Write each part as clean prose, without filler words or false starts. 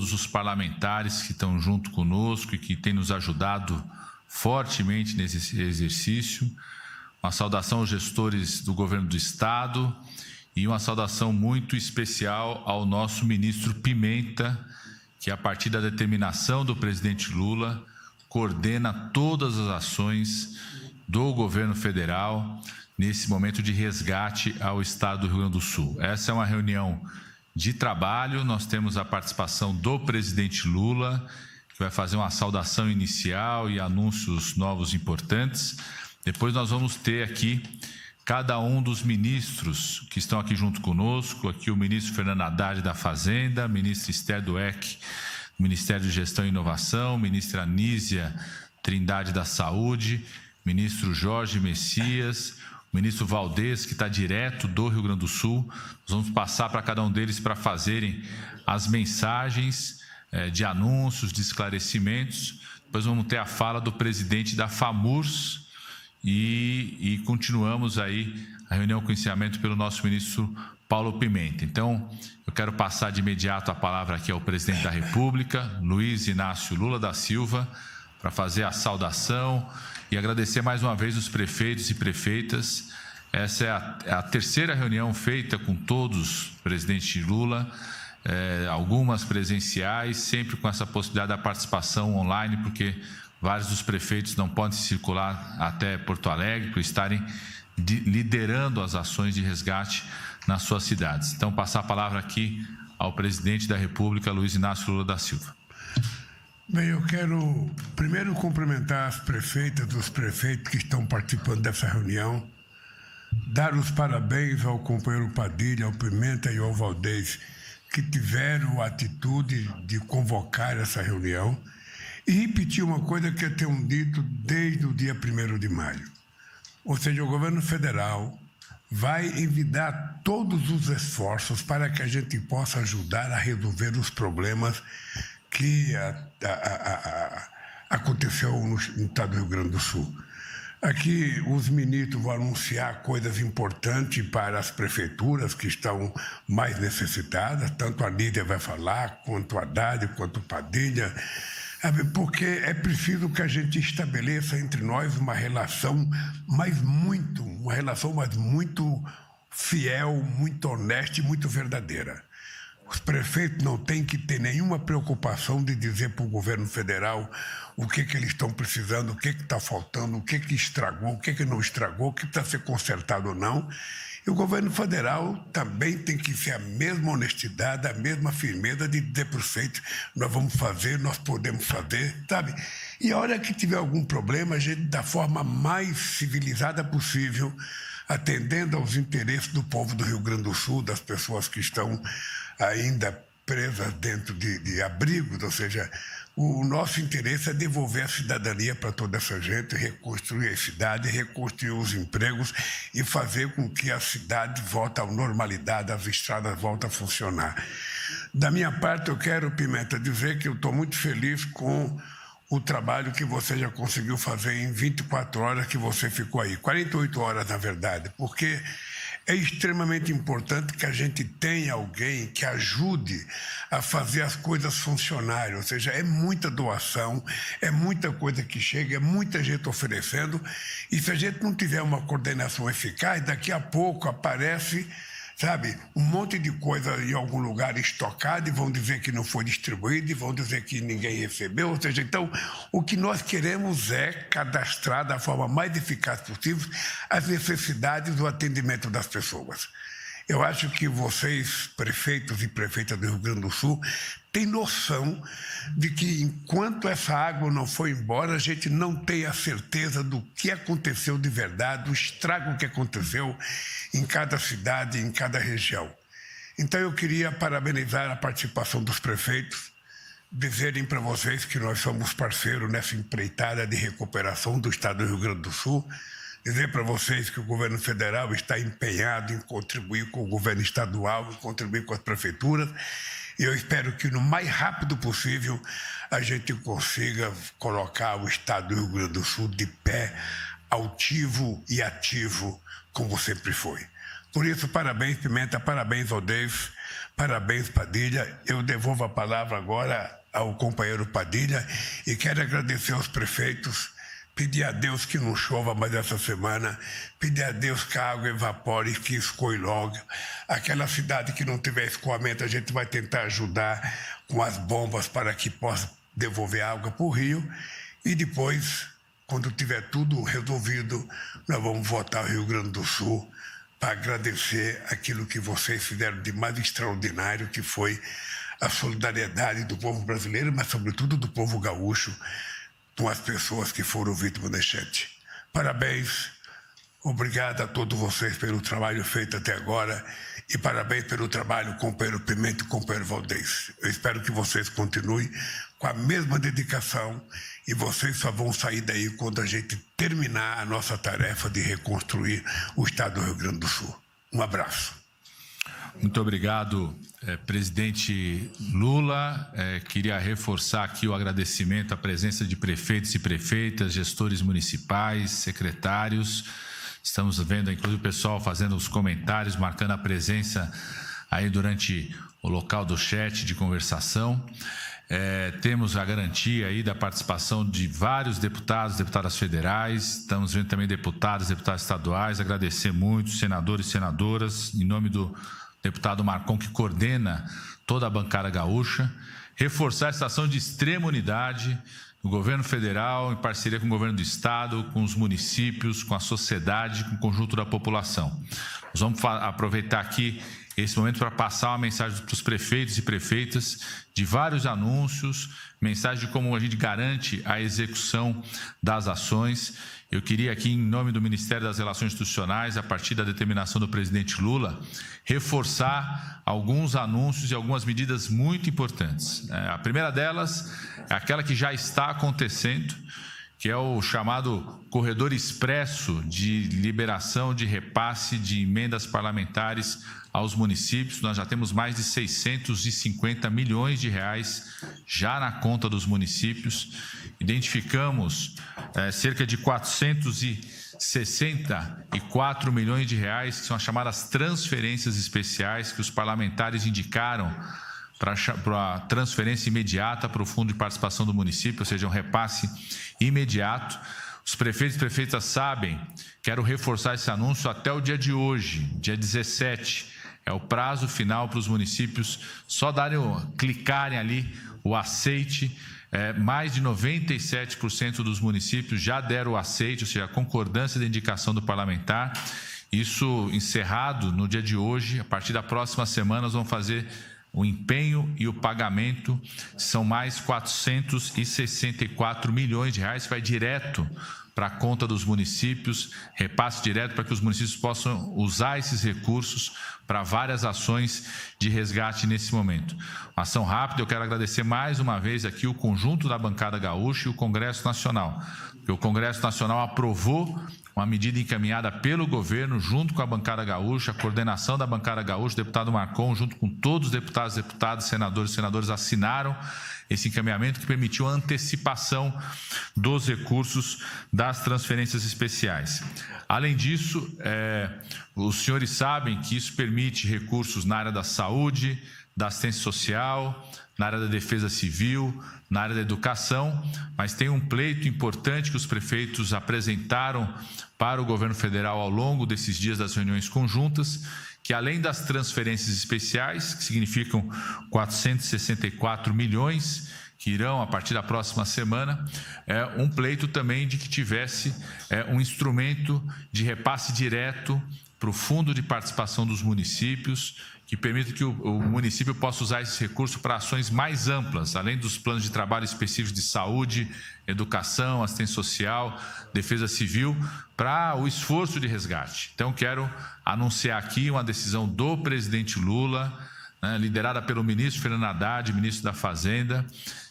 todos os parlamentares que estão junto conosco e que têm nos ajudado fortemente nesse exercício. Uma saudação aos gestores do governo do Estado e uma saudação muito especial ao nosso ministro Pimenta, que a partir da determinação do presidente Lula coordena todas as ações do governo federal nesse momento de resgate ao Estado do Rio Grande do Sul. Essa é uma reunião de trabalho, nós temos a participação do presidente Lula, que vai fazer uma saudação inicial e anúncios novos importantes. Depois nós vamos ter aqui cada um dos ministros que estão aqui junto conosco, aqui o ministro Fernando Haddad da Fazenda, ministro Esther Dweck, do Ministério de Gestão e Inovação, ministra Anísia Trindade da Saúde, ministro Jorge Messias, o ministro Valdez, que está direto do Rio Grande do Sul. Nós vamos passar para cada um deles para fazerem as mensagens de anúncios, de esclarecimentos. Depois vamos ter a fala do presidente da FAMURS e continuamos aí a reunião com encerramento pelo nosso ministro Paulo Pimenta. Então, eu quero passar de imediato a palavra aqui ao presidente da República, Luiz Inácio Lula da Silva, para fazer a saudação e agradecer mais uma vez os prefeitos e prefeitas. Essa é a terceira reunião feita com todos, presidente Lula, algumas presenciais, sempre com essa possibilidade da participação online, porque vários dos prefeitos não podem circular até Porto Alegre por estarem liderando as ações de resgate nas suas cidades. Então, passar a palavra aqui ao presidente da República, Luiz Inácio Lula da Silva. Bem, eu quero primeiro cumprimentar as prefeitas e os prefeitos que estão participando dessa reunião, dar os parabéns ao companheiro Padilha, ao Pimenta e ao Valdez, que tiveram a atitude de convocar essa reunião, e repetir uma coisa que eu tenho dito desde o dia 1º de maio. Ou seja, o governo federal vai envidar todos os esforços para que a gente possa ajudar a resolver os problemas que aconteceu no estado do Rio Grande do Sul. Aqui os ministros vão anunciar coisas importantes para as prefeituras que estão mais necessitadas, tanto a Lídia vai falar, quanto a Haddad, quanto o Padilha, porque é preciso que a gente estabeleça entre nós uma relação muito fiel, muito honesta e muito verdadeira. Os prefeitos não têm que ter nenhuma preocupação de dizer para o governo federal o que eles estão precisando, o que está faltando, o que estragou, o que não estragou, o que precisa ser consertado ou não. E o governo federal também tem que ser a mesma honestidade, a mesma firmeza de dizer para os prefeitos: nós vamos fazer, nós podemos fazer, sabe? E a hora que tiver algum problema, a gente, da forma mais civilizada possível, atendendo aos interesses do povo do Rio Grande do Sul, das pessoas que estão ainda presas dentro de abrigos, ou seja, o nosso interesse é devolver a cidadania para toda essa gente, reconstruir a cidade, reconstruir os empregos e fazer com que a cidade volte à normalidade, as estradas voltem a funcionar. Da minha parte, eu quero, Pimenta, dizer que eu estou muito feliz com o trabalho que você já conseguiu fazer em 24 horas que você ficou aí, 48 horas, na verdade, porque é extremamente importante que a gente tenha alguém que ajude a fazer as coisas funcionarem, ou seja, é muita doação, é muita coisa que chega, é muita gente oferecendo, e se a gente não tiver uma coordenação eficaz, daqui a pouco aparece, sabe, um monte de coisa em algum lugar estocada e vão dizer que não foi distribuído e vão dizer que ninguém recebeu. Ou seja, então, o que nós queremos é cadastrar da forma mais eficaz possível as necessidades do atendimento das pessoas. Eu acho que vocês, prefeitos e prefeitas do Rio Grande do Sul, têm noção de que enquanto essa água não foi embora, a gente não tem a certeza do que aconteceu de verdade, do estrago que aconteceu em cada cidade, em cada região. Então eu queria parabenizar a participação dos prefeitos, dizerem para vocês que nós somos parceiros nessa empreitada de recuperação do estado do Rio Grande do Sul, dizer para vocês que o governo federal está empenhado em contribuir com o governo estadual, em contribuir com as prefeituras, e eu espero que no mais rápido possível a gente consiga colocar o estado do Rio Grande do Sul de pé, altivo e ativo, como sempre foi. Por isso, parabéns, Pimenta, parabéns, Valdez, Parabéns, Padilha. Eu devolvo a palavra agora ao companheiro Padilha e quero agradecer aos prefeitos, pedir a Deus que não chova mais essa semana, pedir a Deus que a água evapore e que escoe logo. Aquela cidade que não tiver escoamento, a gente vai tentar ajudar com as bombas para que possa devolver água para o rio. E depois, quando tiver tudo resolvido, nós vamos voltar ao Rio Grande do Sul para agradecer aquilo que vocês fizeram de mais extraordinário, que foi a solidariedade do povo brasileiro, mas sobretudo do povo gaúcho, com as pessoas que foram vítimas da enchente. Parabéns, obrigado a todos vocês pelo trabalho feito até agora e parabéns pelo trabalho, companheiro Pimenta e companheiro Valdez. Eu espero que vocês continuem com a mesma dedicação e vocês só vão sair daí quando a gente terminar a nossa tarefa de reconstruir o estado do Rio Grande do Sul. Um abraço. Muito obrigado, presidente Lula. Queria reforçar aqui o agradecimento à presença de prefeitos e prefeitas, gestores municipais, secretários. Estamos vendo, inclusive, o pessoal fazendo os comentários, marcando a presença aí durante o local do chat de conversação. Temos a garantia aí da participação de vários deputados, deputadas federais, estamos vendo também deputados estaduais. Agradecer muito, senadores e senadoras, em nome do deputado Marcon, que coordena toda a bancada gaúcha, reforçar essa ação de extrema unidade do governo federal, em parceria com o governo do estado, com os municípios, com a sociedade, com o conjunto da população. Nós vamos aproveitar aqui esse momento para passar uma mensagem para os prefeitos e prefeitas de vários anúncios, mensagem de como a gente garante a execução das ações. Eu queria aqui, em nome do Ministério das Relações Institucionais, a partir da determinação do presidente Lula, reforçar alguns anúncios e algumas medidas muito importantes. A primeira delas é aquela que já está acontecendo, que é o chamado corredor expresso de liberação de repasse de emendas parlamentares aos municípios. Nós já temos mais de 650 milhões de reais já na conta dos municípios. Identificamos cerca de 464 milhões de reais, que são as chamadas transferências especiais que os parlamentares indicaram para transferência imediata para o Fundo de Participação do Município, ou seja, um repasse imediato. Os prefeitos e prefeitas sabem, quero reforçar esse anúncio até o dia de hoje, dia 17, é o prazo final para os municípios só clicarem ali o aceite. Mais de 97% dos municípios já deram o aceite, ou seja, a concordância da indicação do parlamentar. Isso encerrado no dia de hoje. A partir da próxima semana nós vamos fazer o empenho e o pagamento. São mais 464 milhões de reais, que vai direto para a conta dos municípios, repasse direto para que os municípios possam usar esses recursos para várias ações de resgate nesse momento. Uma ação rápida. Eu quero agradecer mais uma vez aqui o conjunto da bancada gaúcha e o Congresso Nacional, porque o Congresso Nacional aprovou uma medida encaminhada pelo governo, junto com a bancada gaúcha, a coordenação da bancada gaúcha, o deputado Marcon, junto com todos os deputados, senadores e senadoras, assinaram esse encaminhamento que permitiu a antecipação dos recursos das transferências especiais. Além disso, os senhores sabem que isso permite recursos na área da saúde, da assistência social, na área da defesa civil, na área da educação, mas tem um pleito importante que os prefeitos apresentaram para o governo federal ao longo desses dias das reuniões conjuntas, que além das transferências especiais, que significam 464 milhões, que irão a partir da próxima semana, um pleito também de que tivesse um instrumento de repasse direto para o Fundo de Participação dos Municípios, que permita que o município possa usar esse recurso para ações mais amplas, além dos planos de trabalho específicos de saúde, educação, assistência social, defesa civil, para o esforço de resgate. Então, quero anunciar aqui uma decisão do presidente Lula, liderada pelo ministro Fernando Haddad, ministro da Fazenda,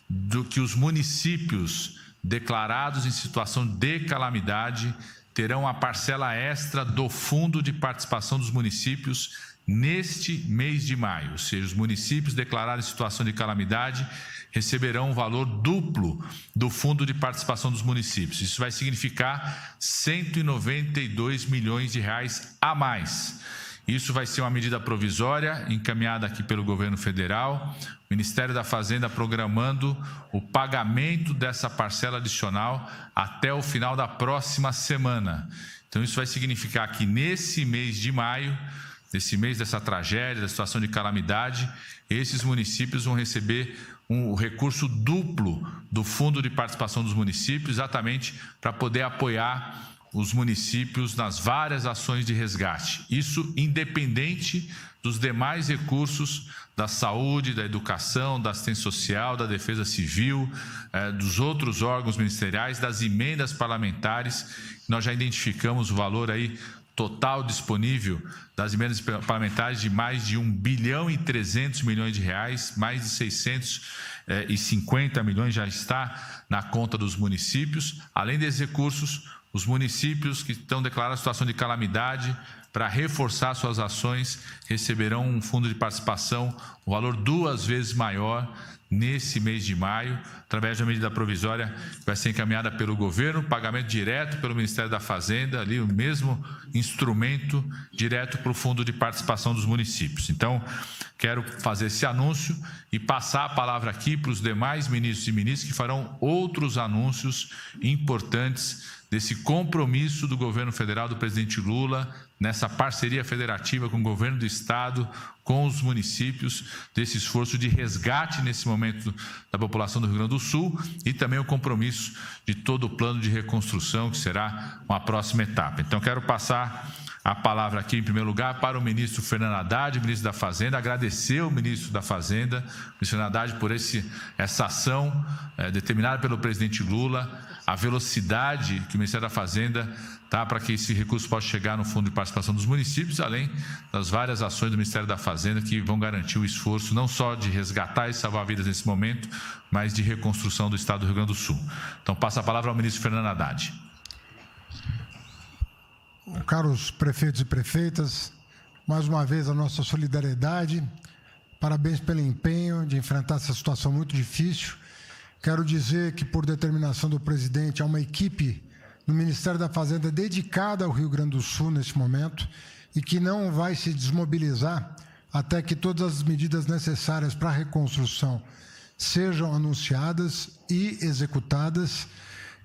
do que os municípios declarados em situação de calamidade terão a parcela extra do Fundo de Participação dos Municípios neste mês de maio, ou seja, os municípios declarados em situação de calamidade receberão um valor duplo do Fundo de Participação dos Municípios. Isso vai significar 192 milhões de reais a mais. Isso vai ser uma medida provisória encaminhada aqui pelo governo federal. O Ministério da Fazenda programando o pagamento dessa parcela adicional até o final da próxima semana. Então, isso vai significar que nesse mês de maio, nesse mês dessa tragédia, da situação de calamidade, esses municípios vão receber um recurso duplo do Fundo de Participação dos Municípios, exatamente para poder apoiar os municípios nas várias ações de resgate. Isso independente dos demais recursos da saúde, da educação, da assistência social, da defesa civil, dos outros órgãos ministeriais, das emendas parlamentares. Nós já identificamos o valor aí total disponível das emendas parlamentares de mais de 1 bilhão e 300 milhões de reais, mais de 650 milhões já está na conta dos municípios. Além desses recursos, os municípios que estão declarando a situação de calamidade, para reforçar suas ações, receberão um fundo de participação, um valor 2 vezes maior nesse mês de maio, através de uma medida provisória que vai ser encaminhada pelo governo, pagamento direto pelo Ministério da Fazenda, ali o mesmo instrumento direto para o Fundo de Participação dos Municípios. Então, quero fazer esse anúncio e passar a palavra aqui para os demais ministros e ministras que farão outros anúncios importantes desse compromisso do governo federal, do presidente Lula, nessa parceria federativa com o governo do estado, com os municípios, desse esforço de resgate nesse momento da população do Rio Grande do Sul e também o compromisso de todo o plano de reconstrução, que será uma próxima etapa. Então, quero passar a palavra aqui, em primeiro lugar, para o ministro Fernando Haddad, ministro da Fazenda, agradecer ao ministro da Fazenda, ministro Fernando Haddad, por essa ação determinada pelo presidente Lula, a velocidade que o Ministério da Fazenda está para que esse recurso possa chegar no Fundo de Participação dos Municípios, além das várias ações do Ministério da Fazenda que vão garantir o esforço não só de resgatar e salvar vidas nesse momento, mas de reconstrução do estado do Rio Grande do Sul. Então, passo a palavra ao ministro Fernando Haddad. Caros prefeitos e prefeitas, mais uma vez a nossa solidariedade, parabéns pelo empenho de enfrentar essa situação muito difícil. Quero dizer que, por determinação do presidente, há uma equipe no Ministério da Fazenda dedicada ao Rio Grande do Sul nesse momento e que não vai se desmobilizar até que todas as medidas necessárias para a reconstrução sejam anunciadas e executadas.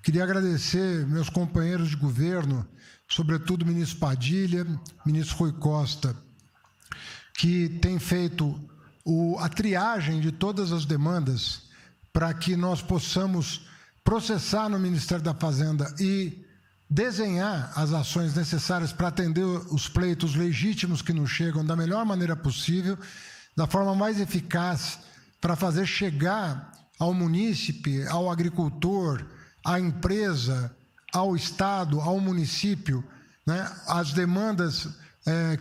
Queria agradecer meus companheiros de governo, sobretudo o ministro Padilha, ministro Rui Costa, que tem feito a triagem de todas as demandas para que nós possamos processar no Ministério da Fazenda e desenhar as ações necessárias para atender os pleitos legítimos que nos chegam da melhor maneira possível, da forma mais eficaz, para fazer chegar ao munícipe, ao agricultor, à empresa, ao Estado, ao município, né, as demandas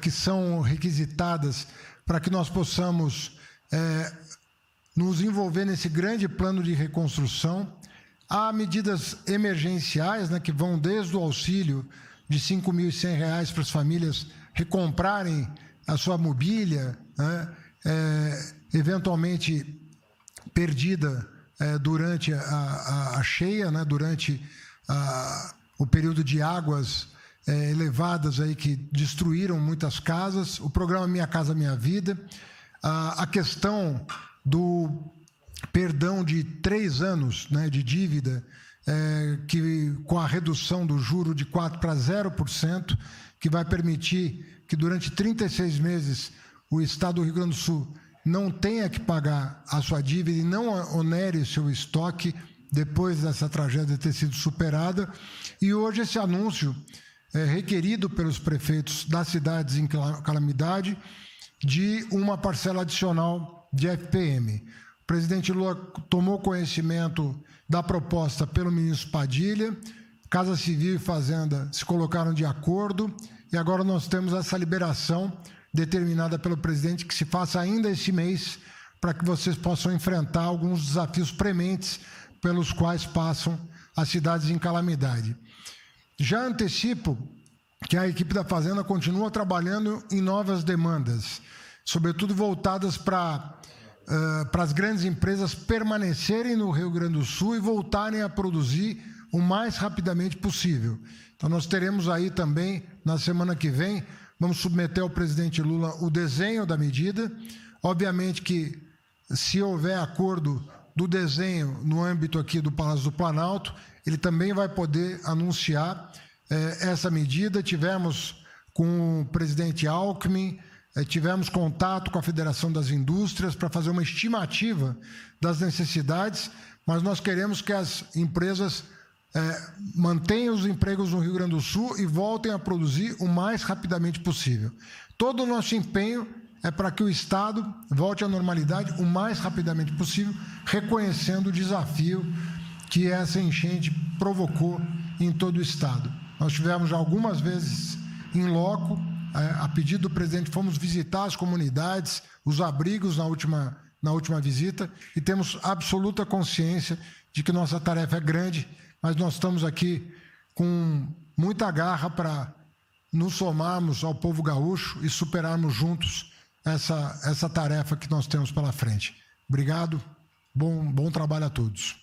que são requisitadas para que nós possamos nos envolver nesse grande plano de reconstrução. Há medidas emergenciais, né, que vão desde o auxílio de R$ 5.100 para as famílias recomprarem a sua mobília, né, eventualmente perdida durante a cheia, né, durante o período de águas elevadas aí que destruíram muitas casas, o programa Minha Casa Minha Vida, a questão do perdão de 3 anos, né, de dívida, que com a redução do juro de 4% para 0%, que vai permitir que durante 36 meses o Estado do Rio Grande do Sul não tenha que pagar a sua dívida e não onere seu estoque depois dessa tragédia ter sido superada. E hoje esse anúncio é requerido pelos prefeitos das cidades em calamidade de uma parcela adicional de FPM. O presidente Lula tomou conhecimento da proposta pelo ministro Padilha, Casa Civil e Fazenda se colocaram de acordo e agora nós temos essa liberação determinada pelo presidente que se faça ainda este mês para que vocês possam enfrentar alguns desafios prementes pelos quais passam as cidades em calamidade. Já antecipo que a equipe da Fazenda continua trabalhando em novas demandas, sobretudo voltadas para as grandes empresas permanecerem no Rio Grande do Sul e voltarem a produzir o mais rapidamente possível. Então, nós teremos aí também, na semana que vem, vamos submeter ao presidente Lula o desenho da medida. Obviamente que, se houver acordo do desenho no âmbito aqui do Palácio do Planalto, ele também vai poder anunciar essa medida. Tivemos com o presidente Alckmin, tivemos contato com a Federação das Indústrias para fazer uma estimativa das necessidades, mas nós queremos que as empresas mantenham os empregos no Rio Grande do Sul e voltem a produzir o mais rapidamente possível. Todo o nosso empenho é para que o Estado volte à normalidade o mais rapidamente possível, reconhecendo o desafio que essa enchente provocou em todo o Estado. Nós tivemos já algumas vezes em loco, a pedido do presidente, fomos visitar as comunidades, os abrigos na última visita, e temos absoluta consciência de que nossa tarefa é grande, mas nós estamos aqui com muita garra para nos somarmos ao povo gaúcho e superarmos juntos essa tarefa que nós temos pela frente. Obrigado, bom trabalho a todos.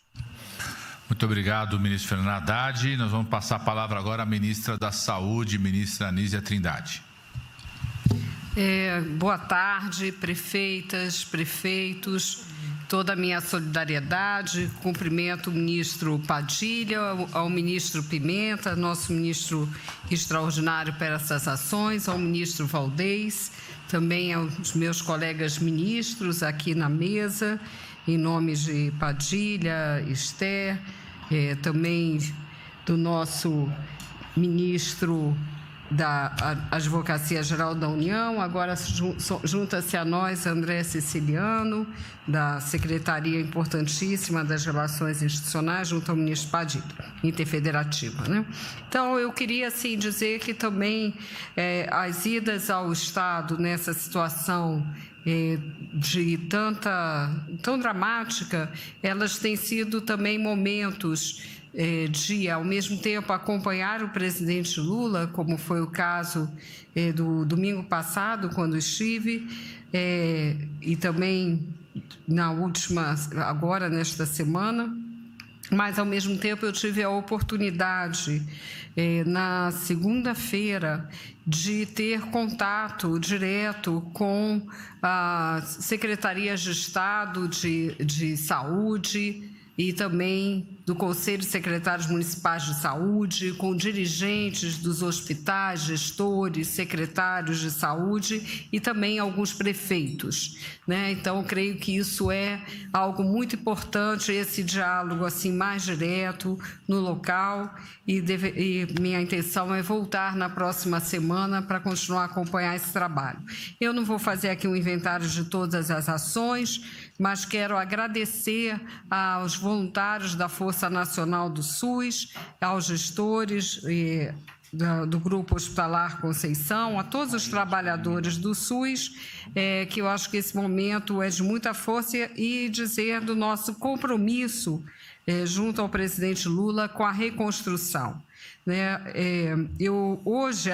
Muito obrigado, ministro Fernando Haddad. Nós vamos passar a palavra agora à ministra da Saúde, ministra Anísia Trindade. Boa tarde, prefeitas, prefeitos, toda a minha solidariedade, cumprimento o ministro Padilha, ao ministro Pimenta, nosso ministro extraordinário para essas ações, ao ministro Valdez, também aos meus colegas ministros aqui na mesa, em nome de Padilha, Esther, também do nosso ministro da Advocacia Geral da União, agora junta-se a nós André Siciliano, da Secretaria Importantíssima das Relações Institucionais, junto ao ministro Padilha, interfederativa, né? Então, eu queria, assim, dizer que também as idas ao Estado nessa situação de tão dramática, elas têm sido também momentos de, ao mesmo tempo, acompanhar o presidente Lula, como foi o caso do domingo passado, quando estive, e também na última, agora nesta semana, mas, ao mesmo tempo, eu tive a oportunidade, na segunda-feira, de ter contato direto com as secretarias de Estado de Saúde e também do Conselho de Secretários Municipais de Saúde, com dirigentes dos hospitais, gestores, secretários de saúde e também alguns prefeitos, né? Então, eu creio que isso é algo muito importante, esse diálogo assim mais direto no local, e minha intenção é voltar na próxima semana para continuar a acompanhar esse trabalho. Eu não vou fazer aqui um inventário de todas as ações, mas quero agradecer aos voluntários da Força Nacional do SUS, aos gestores do Grupo Hospitalar Conceição, a todos os trabalhadores do SUS, que eu acho que esse momento é de muita força, e dizer do nosso compromisso junto ao presidente Lula com a reconstrução, né? Eu hoje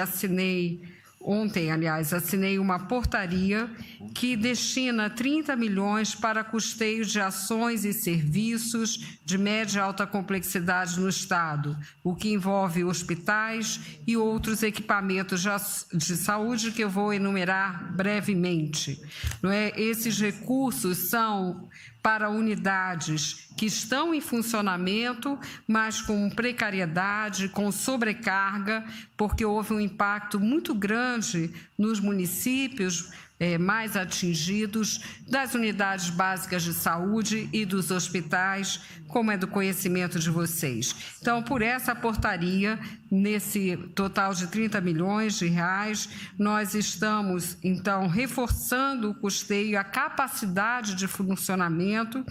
ontem, aliás, assinei uma portaria que destina 30 milhões para custeio de ações e serviços de média e alta complexidade no Estado, o que envolve hospitais e outros equipamentos de saúde que eu vou enumerar brevemente. Não é? Esses recursos são para unidades que estão em funcionamento, mas com precariedade, com sobrecarga, porque houve um impacto muito grande nos municípios mais atingidos, das unidades básicas de saúde e dos hospitais, como é do conhecimento de vocês. Então, por essa portaria, nesse total de 30 milhões de reais, nós estamos, então, reforçando o custeio, a capacidade de funcionamento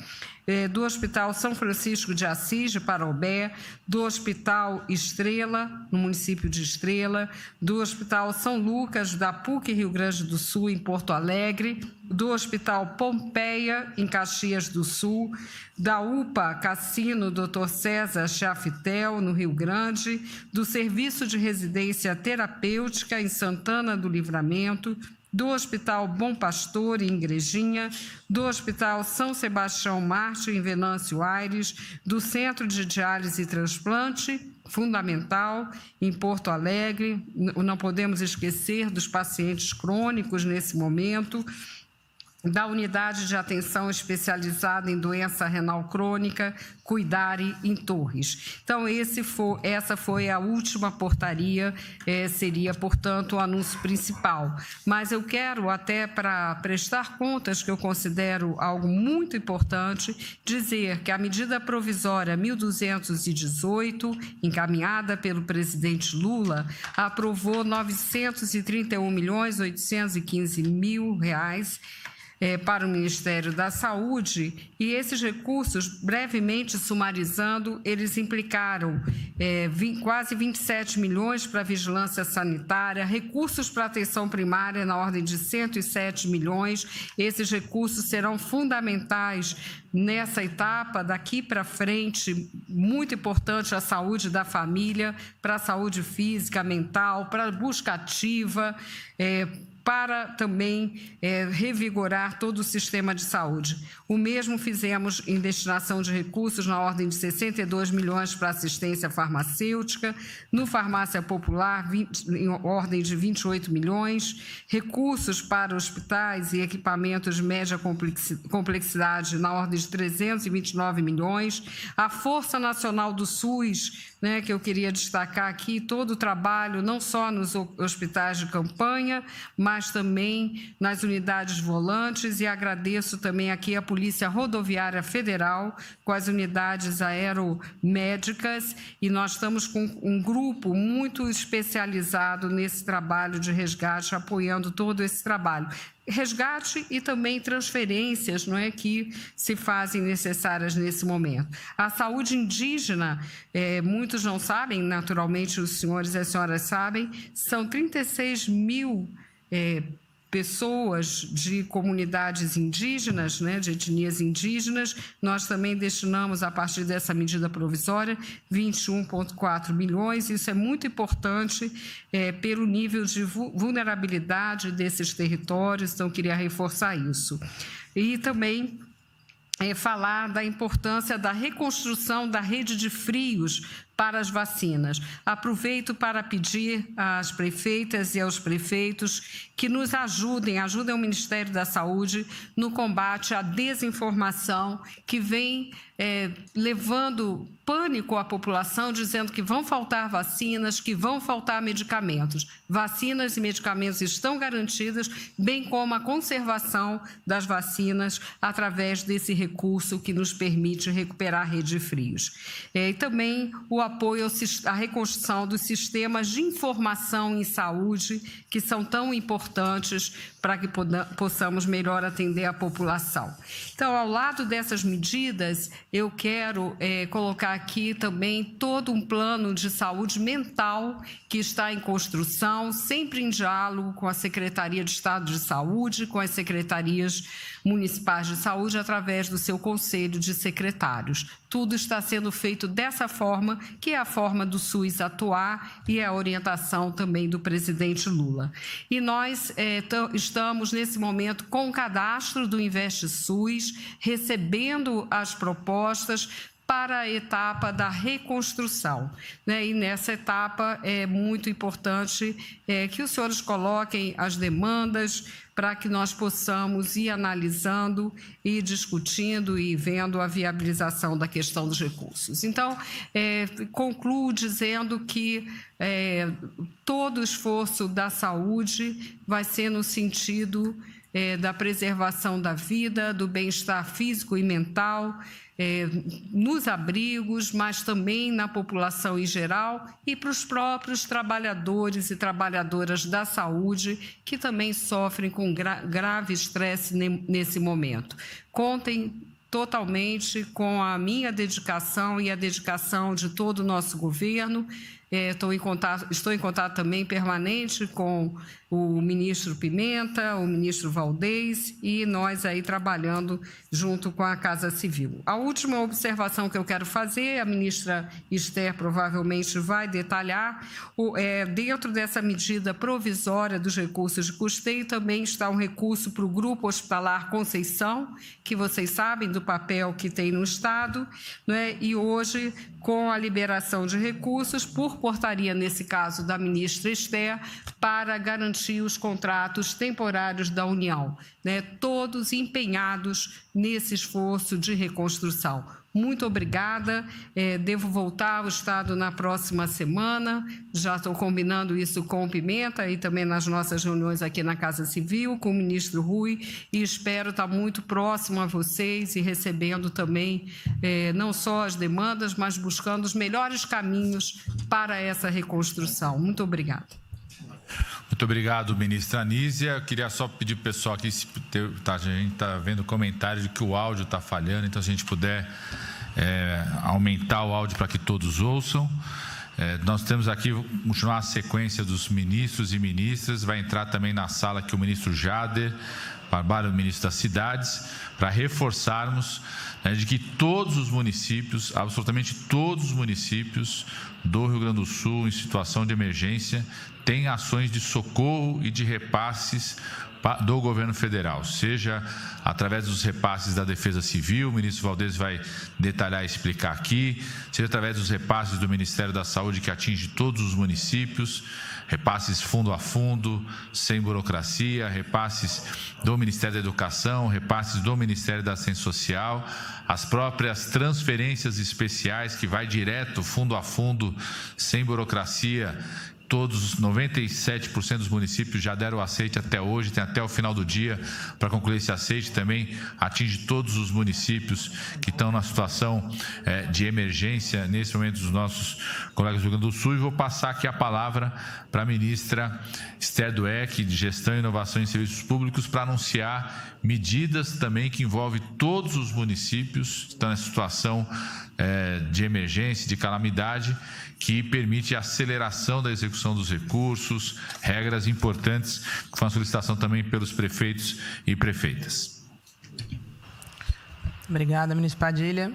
do Hospital São Francisco de Assis, de Parobé, do Hospital Estrela, no município de Estrela, do Hospital São Lucas, da PUC Rio Grande do Sul, em Porto Alegre, do Hospital Pompeia, em Caxias do Sul, da UPA Cassino Dr. César Chafitel, no Rio Grande, do Serviço de Residência Terapêutica, em Santana do Livramento, do Hospital Bom Pastor, em Igrejinha, do Hospital São Sebastião Mártir, em Venâncio Aires, do Centro de Diálise e Transplante, fundamental em Porto Alegre. Não podemos esquecer dos pacientes crônicos nesse momento, da unidade de atenção especializada em doença renal crônica, Cuidare, em Torres. Então, essa foi a última portaria, seria, portanto, o anúncio principal. Mas eu quero, até para prestar contas, que eu considero algo muito importante, dizer que a medida provisória 1218, encaminhada pelo presidente Lula, aprovou R$ 931.815.000 para o Ministério da Saúde, e esses recursos, brevemente sumarizando, eles implicaram quase 27 milhões para a vigilância sanitária, recursos para a atenção primária na ordem de 107 milhões. Esses recursos serão fundamentais nessa etapa, daqui para frente, muito importante a saúde da família, para a saúde física, mental, para a busca ativa, para também revigorar todo o sistema de saúde. O mesmo fizemos em destinação de recursos na ordem de 62 milhões para assistência farmacêutica, no Farmácia Popular, em ordem de 28 milhões, recursos para hospitais e equipamentos de média complexidade na ordem de 329 milhões, a Força Nacional do SUS, que eu queria destacar aqui, todo o trabalho, não só nos hospitais de campanha, mas também nas unidades volantes, e agradeço também aqui a Polícia Rodoviária Federal, com as unidades aeromédicas, e nós estamos com um grupo muito especializado nesse trabalho de resgate, apoiando todo esse trabalho. Resgate e também transferências, que se fazem necessárias nesse momento. A saúde indígena, muitos não sabem, naturalmente os senhores e as senhoras sabem, são 36 mil pessoas de comunidades indígenas, de etnias indígenas. Nós também destinamos, a partir dessa medida provisória, 21,4 milhões. Isso é muito importante pelo nível de vulnerabilidade desses territórios, então queria reforçar isso. E também falar da importância da reconstrução da rede de frios para as vacinas. Aproveito para pedir às prefeitas e aos prefeitos que nos ajudem o Ministério da Saúde no combate à desinformação que vem levando pânico à população, dizendo que vão faltar vacinas, que vão faltar medicamentos. Vacinas e medicamentos estão garantidos, bem como a conservação das vacinas através desse recurso que nos permite recuperar a rede de frios. E também o apoio à reconstrução dos sistemas de informação em saúde, que são tão importantes para que possamos melhor atender a população. Então, ao lado dessas medidas, eu quero colocar aqui também todo um plano de saúde mental que está em construção, sempre em diálogo com a Secretaria de Estado de Saúde, com as secretarias municipais de saúde, através do seu conselho de secretários. Tudo está sendo feito dessa forma, que é a forma do SUS atuar e é a orientação também do presidente Lula. E nós estamos, nesse momento, com o cadastro do InvestSUS, recebendo as propostas para a etapa da reconstrução. E nessa etapa é muito importante que os senhores coloquem as demandas para que nós possamos ir analisando e discutindo e vendo a viabilização da questão dos recursos. Então, concluo dizendo que todo o esforço da saúde vai ser no sentido da preservação da vida, do bem-estar físico e mental, nos abrigos, mas também na população em geral e para os próprios trabalhadores e trabalhadoras da saúde que também sofrem com grave estresse nesse momento. Contem totalmente com a minha dedicação e a dedicação de todo o nosso governo estou em contato também permanente com o ministro Pimenta, o ministro Valdez, e nós aí trabalhando junto com a Casa Civil. A última observação que eu quero fazer, a ministra Esther provavelmente vai detalhar, dentro dessa medida provisória dos recursos de custeio também está um recurso para o Grupo Hospitalar Conceição, que vocês sabem do papel que tem no Estado, né? E hoje, com a liberação de recursos, por portaria, nesse caso, da ministra Esther, para garantir os contratos temporários da União, né? Todos empenhados nesse esforço de reconstrução. Muito obrigada. Devo voltar ao Estado na próxima semana. Já estou combinando isso com o Pimenta e também nas nossas reuniões aqui na Casa Civil, com o ministro Rui, e espero estar muito próximo a vocês e recebendo também não só as demandas, mas buscando os melhores caminhos para essa reconstrução. Muito obrigada. Muito obrigado, ministra Anísia. Eu queria só pedir para o pessoal aqui, a gente está vendo comentário de que o áudio está falhando, então se a gente puder aumentar o áudio para que todos ouçam. Nós temos aqui, continuar a sequência dos ministros e ministras, vai entrar também na sala aqui o ministro Jader Barbalho, o ministro das Cidades, para reforçarmos de que todos os municípios, absolutamente todos os municípios do Rio Grande do Sul em situação de emergência têm ações de socorro e de repasses do governo federal, seja através dos repasses da Defesa Civil, o ministro Valdez vai detalhar e explicar aqui, seja através dos repasses do Ministério da Saúde, que atinge todos os municípios, repasses fundo a fundo, sem burocracia, repasses do Ministério da Educação, repasses do Ministério da Assistência Social, as próprias transferências especiais, que vai direto, fundo a fundo, sem burocracia. Todos, 97% dos municípios já deram o aceite até hoje, tem até o final do dia para concluir esse aceite. Também atinge todos os municípios que estão na situação de emergência nesse momento dos nossos colegas do Rio Grande do Sul. E vou passar aqui a palavra para a ministra Esther Dweck, de Gestão e Inovação em Serviços Públicos, para anunciar medidas também que envolvem todos os municípios que estão nessa situação de emergência, de calamidade, que permite a aceleração da execução dos recursos, regras importantes, que foi uma solicitação também pelos prefeitos e prefeitas. Obrigada, ministro Padilha.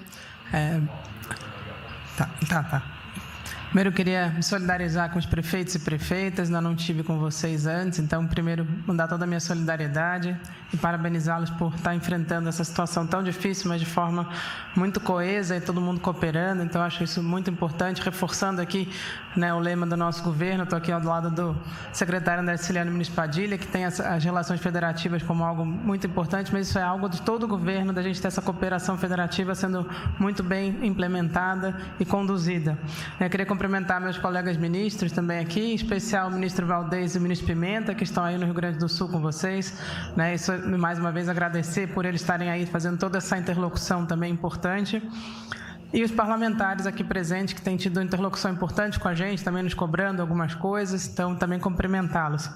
Primeiro, eu queria me solidarizar com os prefeitos e prefeitas, ainda não tive com vocês antes, então, primeiro, mandar toda a minha solidariedade e parabenizá-los por estar enfrentando essa situação tão difícil, mas de forma muito coesa e todo mundo cooperando. Então, acho isso muito importante, reforçando aqui, né, o lema do nosso governo. Estou aqui ao lado do secretário André Siciliano, ministro Padilha, que tem as relações federativas como algo muito importante, mas isso é algo de todo o governo, da gente ter essa cooperação federativa sendo muito bem implementada e conduzida. Eu queria cumprimentar meus colegas ministros também aqui, em especial o ministro Valdez e o ministro Pimenta, que estão aí no Rio Grande do Sul com vocês, né? Isso, mais uma vez, agradecer por eles estarem aí fazendo toda essa interlocução também importante. E os parlamentares aqui presentes, que têm tido interlocução importante com a gente, também nos cobrando algumas coisas, então também cumprimentá-los.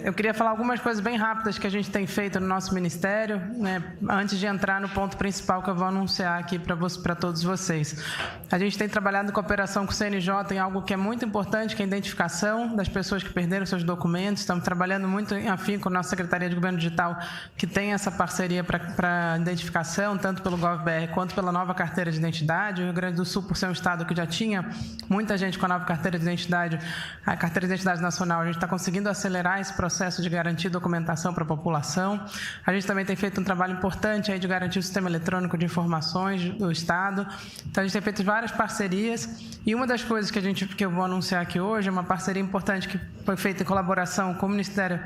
Eu queria falar algumas coisas bem rápidas que a gente tem feito no nosso ministério, né, antes de entrar no ponto principal que eu vou anunciar aqui para todos vocês. A gente tem trabalhado em cooperação com o CNJ em algo que é muito importante, que é a identificação das pessoas que perderam seus documentos. Estamos trabalhando muito em afinco com a nossa Secretaria de Governo Digital, que tem essa parceria para identificação, tanto pelo GovBR quanto pela nova carteira de identidade. O Rio Grande do Sul, por ser um estado que já tinha muita gente com a nova carteira de identidade, a carteira de identidade nacional, a gente está conseguindo acelerar esse processo de garantir documentação para a população. A gente também tem feito um trabalho importante aí de garantir o sistema eletrônico de informações do Estado. Então, a gente tem feito várias parcerias, e uma das coisas que eu vou anunciar aqui hoje é uma parceria importante que foi feita em colaboração com o Ministério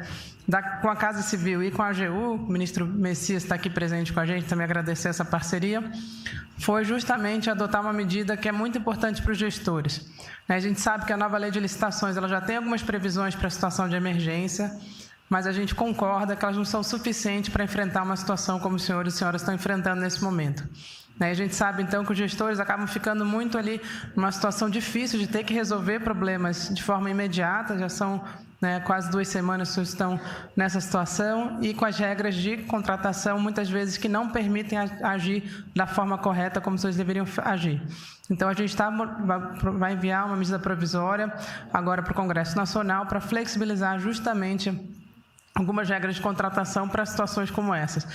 com a Casa Civil e com a AGU. O ministro Messias está aqui presente com a gente, também agradecer essa parceria. Foi justamente adotar uma medida que é muito importante para os gestores. A gente sabe que a nova lei de licitações ela já tem algumas previsões para a situação de emergência, mas a gente concorda que elas não são suficientes para enfrentar uma situação como os senhores e senhoras estão enfrentando nesse momento. A gente sabe, então, que os gestores acabam ficando muito ali numa situação difícil de ter que resolver problemas de forma imediata, já são quase 2 semanas que estão nessa situação e com as regras de contratação, muitas vezes, que não permitem agir da forma correta como vocês deveriam agir. Então, a gente vai enviar uma medida provisória agora para o Congresso Nacional para flexibilizar justamente algumas regras de contratação para situações como essas.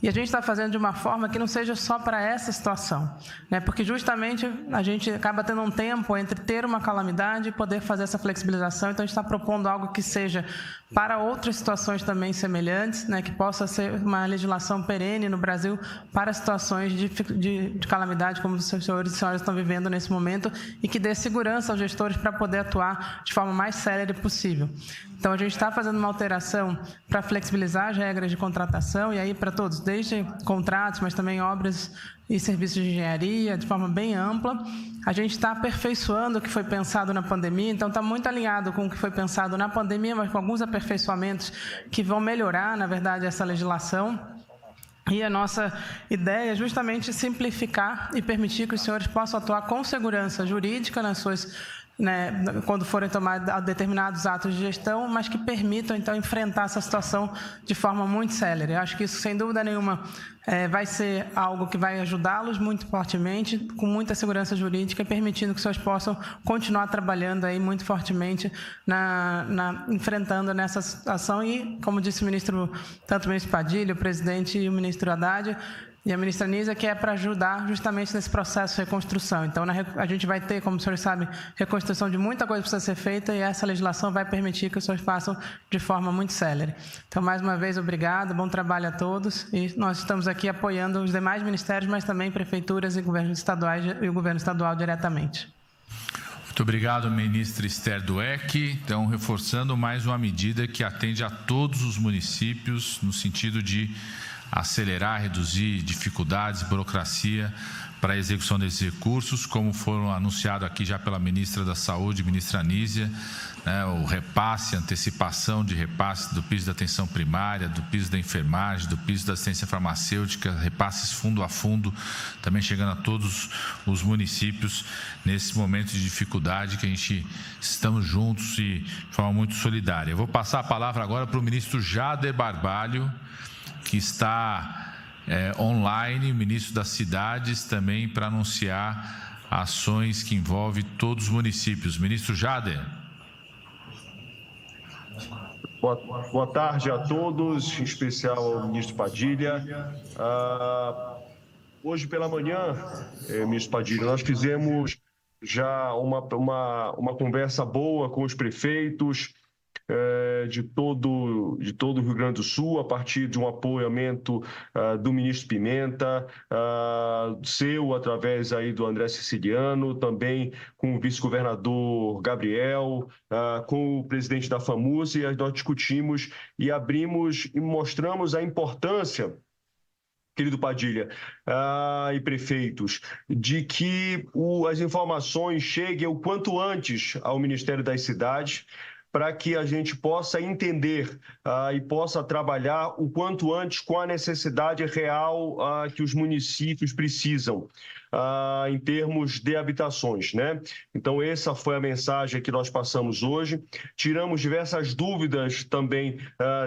E a gente está fazendo de uma forma que não seja só para essa situação, porque justamente a gente acaba tendo um tempo entre ter uma calamidade e poder fazer essa flexibilização, então a gente está propondo algo que seja para outras situações também semelhantes, que possa ser uma legislação perene no Brasil para situações de calamidade como os senhores e senhoras estão vivendo nesse momento e que dê segurança aos gestores para poder atuar de forma mais célere possível. Então, a gente está fazendo uma alteração para flexibilizar as regras de contratação, e aí para todos, desde contratos, mas também obras e serviços de engenharia, de forma bem ampla. A gente está aperfeiçoando o que foi pensado na pandemia, então está muito alinhado com o que foi pensado na pandemia, mas com alguns aperfeiçoamentos que vão melhorar, na verdade, essa legislação. E a nossa ideia é justamente simplificar e permitir que os senhores possam atuar com segurança jurídica nas suas quando forem tomar determinados atos de gestão, mas que permitam, então, enfrentar essa situação de forma muito célere. Eu acho que isso, sem dúvida nenhuma, vai ser algo que vai ajudá-los muito fortemente, com muita segurança jurídica, permitindo que os senhores possam continuar trabalhando aí muito fortemente, enfrentando nessa situação. E, como disse tanto o ministro Padilha, o presidente e o ministro Haddad, e a ministra Nízia, que é para ajudar justamente nesse processo de reconstrução. Então, a gente vai ter, como os senhores sabem, reconstrução de muita coisa que precisa ser feita, e essa legislação vai permitir que os senhores façam de forma muito célere. Então, mais uma vez, obrigado, bom trabalho a todos, e nós estamos aqui apoiando os demais ministérios, mas também prefeituras e governos estaduais e o governo estadual diretamente. Muito obrigado, ministra Esther Dweck. Então, reforçando mais uma medida que atende a todos os municípios, no sentido de acelerar, reduzir dificuldades, burocracia para a execução desses recursos, como foram anunciados aqui já pela ministra da Saúde, ministra Nízia, o repasse, antecipação de repasse do piso da atenção primária, do piso da enfermagem, do piso da assistência farmacêutica, repasses fundo a fundo, também chegando a todos os municípios nesse momento de dificuldade que a gente estamos juntos e de forma muito solidária. Eu vou passar a palavra agora para o ministro Jader Barbalho, que está online, o ministro das Cidades, também para anunciar ações que envolvem todos os municípios. Ministro Jader. Boa tarde a todos, em especial ao ministro Padilha. Hoje pela manhã, ministro Padilha, nós fizemos já uma conversa boa com os prefeitos de todo o Rio Grande do Sul, a partir de um apoiamento do ministro Pimenta, seu através aí do André Siciliano, também com o vice-governador Gabriel, com o presidente da FAMUSE, nós discutimos e abrimos e mostramos a importância, querido Padilha, e prefeitos, de que as informações cheguem o quanto antes ao Ministério das Cidades, para que a gente possa entender e possa trabalhar o quanto antes com a necessidade real que os municípios precisam em termos de habitações, Então, essa foi a mensagem que nós passamos hoje. Tiramos diversas dúvidas também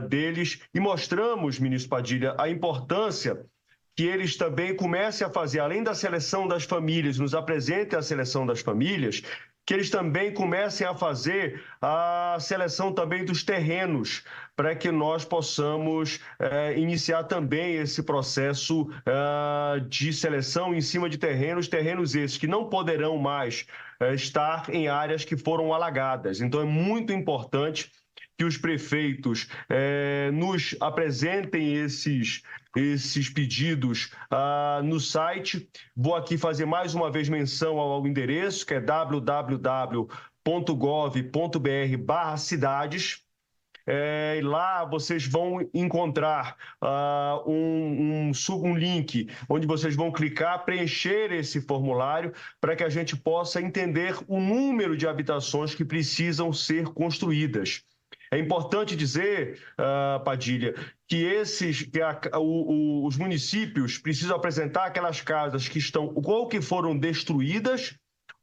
deles e mostramos, ministro Padilha, a importância que eles também comecem a fazer, além da seleção das famílias, nos apresentem a seleção das famílias, que eles também comecem a fazer a seleção também dos terrenos, para que nós possamos iniciar também esse processo de seleção em cima de terrenos esses que não poderão mais estar em áreas que foram alagadas. Então, é muito importante que os prefeitos nos apresentem esses pedidos no site. Vou aqui fazer mais uma vez menção ao endereço, que é www.gov.br/cidades. E lá vocês vão encontrar um link onde vocês vão clicar, preencher esse formulário para que a gente possa entender o número de habitações que precisam ser construídas. É importante dizer, Padilha, que os municípios precisam apresentar aquelas casas que estão ou que foram destruídas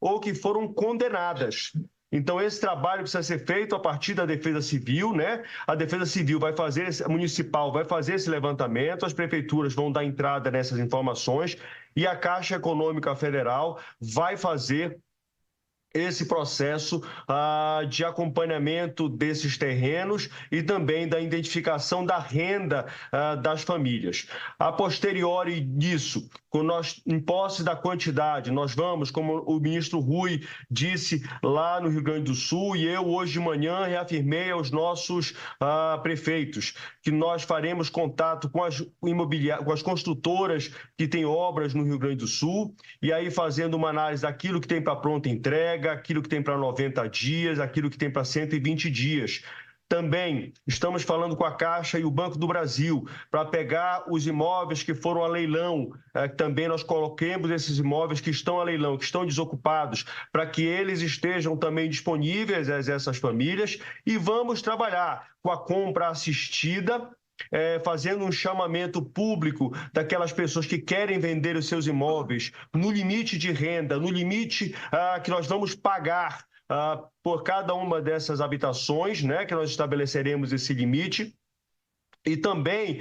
ou que foram condenadas. Então, esse trabalho precisa ser feito a partir da Defesa Civil, né? A Defesa Civil municipal vai fazer esse levantamento, as prefeituras vão dar entrada nessas informações e a Caixa Econômica Federal vai fazer esse processo de acompanhamento desses terrenos e também da identificação da renda das famílias. A posteriori disso, em posse da quantidade, nós vamos, como o ministro Rui disse lá no Rio Grande do Sul, e eu hoje de manhã reafirmei aos nossos prefeitos, que nós faremos contato com as construtoras que têm obras no Rio Grande do Sul, e aí fazendo uma análise daquilo que tem para pronta entrega, aquilo que tem para 90 dias, aquilo que tem para 120 dias. Também estamos falando com a Caixa e o Banco do Brasil para pegar os imóveis que foram a leilão. Também nós coloquemos esses imóveis que estão a leilão, que estão desocupados, para que eles estejam também disponíveis a essas famílias. E vamos trabalhar com a compra assistida, fazendo um chamamento público daquelas pessoas que querem vender os seus imóveis no limite de renda, no limite que nós vamos pagar por cada uma dessas habitações, né, que nós estabeleceremos esse limite. E também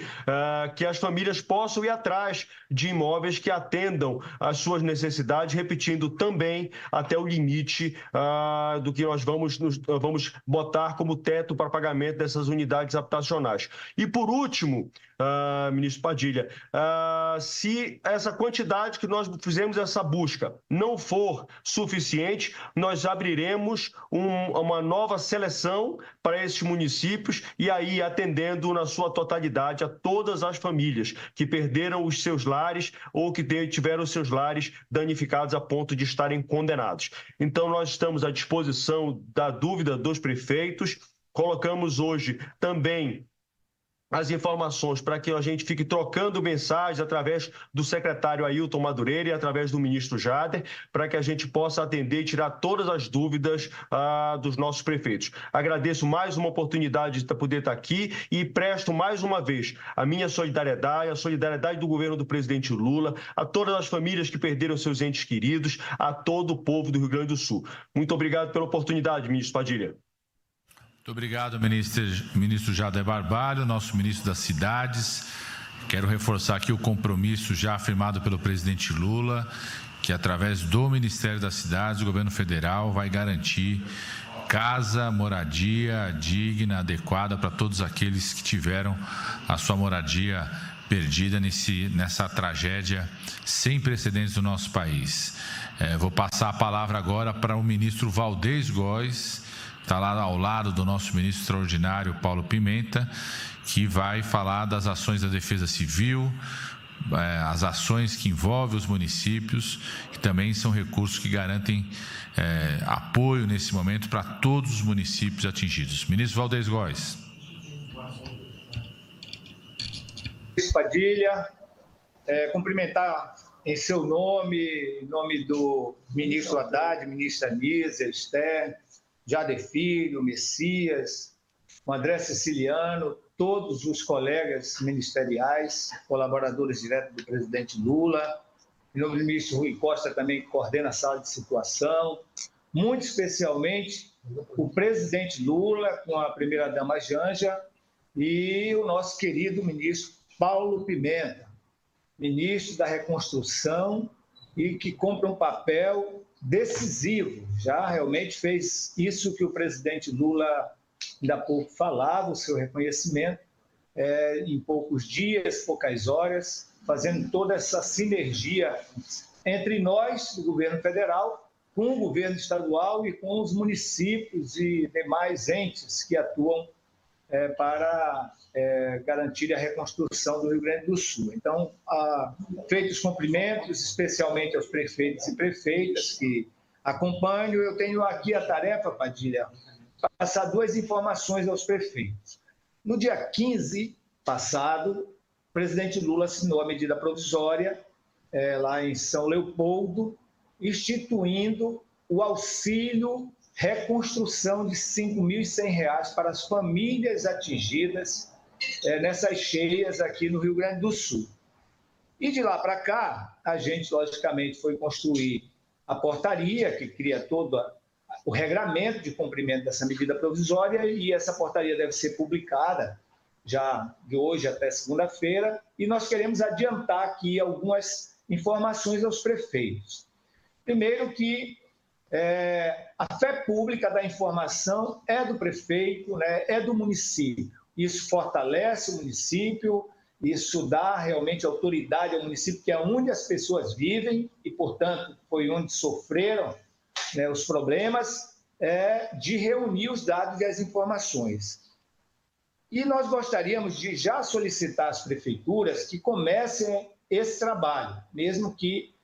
que as famílias possam ir atrás de imóveis que atendam às suas necessidades, repetindo também até o limite do que nós vamos botar como teto para pagamento dessas unidades habitacionais. E, por último, ministro Padilha, se essa quantidade que nós fizemos essa busca não for suficiente, nós abriremos uma nova seleção para esses municípios e aí atendendo na sua totalidade a todas as famílias que perderam os seus lares ou que tiveram os seus lares danificados a ponto de estarem condenados. Então, nós estamos à disposição da dúvida dos prefeitos, colocamos hoje também as informações para que a gente fique trocando mensagens através do secretário Ailton Madureira e através do ministro Jader, para que a gente possa atender e tirar todas as dúvidas dos nossos prefeitos. Agradeço mais uma oportunidade de poder estar aqui e presto mais uma vez a minha solidariedade, a solidariedade do governo do presidente Lula, a todas as famílias que perderam seus entes queridos, a todo o povo do Rio Grande do Sul. Muito obrigado pela oportunidade, ministro Padilha. Muito obrigado, ministro Jader Barbalho, nosso ministro das Cidades. Quero reforçar aqui o compromisso já afirmado pelo presidente Lula, que através do Ministério das Cidades, o governo federal vai garantir casa, moradia digna, adequada para todos aqueles que tiveram a sua moradia perdida nessa tragédia sem precedentes do nosso país. Vou passar a palavra agora para o ministro Valdez Góes, está lá ao lado do nosso ministro extraordinário, Paulo Pimenta, que vai falar das ações da Defesa Civil, as ações que envolvem os municípios, que também são recursos que garantem apoio nesse momento para todos os municípios atingidos. Ministro Valdez Góes. Padilha, cumprimentar em seu nome, em nome do ministro Haddad, ministra Anísia, Esther, Jader Filho, Messias, o André Siciliano, todos os colegas ministeriais, colaboradores diretos do presidente Lula, em nome do ministro Rui Costa também, que coordena a sala de situação, muito especialmente o presidente Lula, com a primeira-dama Janja, e o nosso querido ministro Paulo Pimenta, ministro da Reconstrução, e que cumpre um papel decisivo, já realmente fez isso que o presidente Lula ainda há pouco falava, o seu reconhecimento, em poucos dias, poucas horas, fazendo toda essa sinergia entre nós, do governo federal, com o governo estadual e com os municípios e demais entes que atuam para garantir a reconstrução do Rio Grande do Sul. Então, feitos cumprimentos, especialmente aos prefeitos e prefeitas que acompanham, eu tenho aqui a tarefa, Padilha, passar duas informações aos prefeitos. No dia 15 passado, o presidente Lula assinou a medida provisória lá em São Leopoldo, instituindo o auxílio reconstrução de R$ 5.100 para as famílias atingidas nessas cheias aqui no Rio Grande do Sul. E de lá para cá, a gente, logicamente, foi construir a portaria, que cria todo o regramento de cumprimento dessa medida provisória, e essa portaria deve ser publicada já de hoje até segunda-feira, e nós queremos adiantar aqui algumas informações aos prefeitos. Primeiro que a fé pública da informação é do prefeito, né, é do município. Isso fortalece o município, isso dá realmente autoridade ao município, que é onde as pessoas vivem e, portanto, foi onde sofreram, né, os problemas, de reunir os dados e as informações. E nós gostaríamos de já solicitar às prefeituras que comecem esse trabalho, mesmo que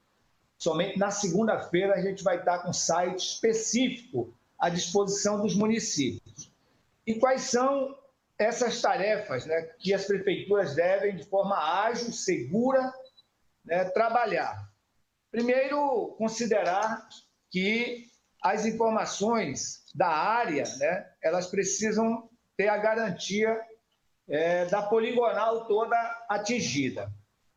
somente na segunda-feira a gente vai estar com um site específico à disposição dos municípios. E quais são essas tarefas, né, que as prefeituras devem, de forma ágil, segura, né, trabalhar? Primeiro, considerar que as informações da área, né, elas precisam ter a garantia da poligonal toda atingida.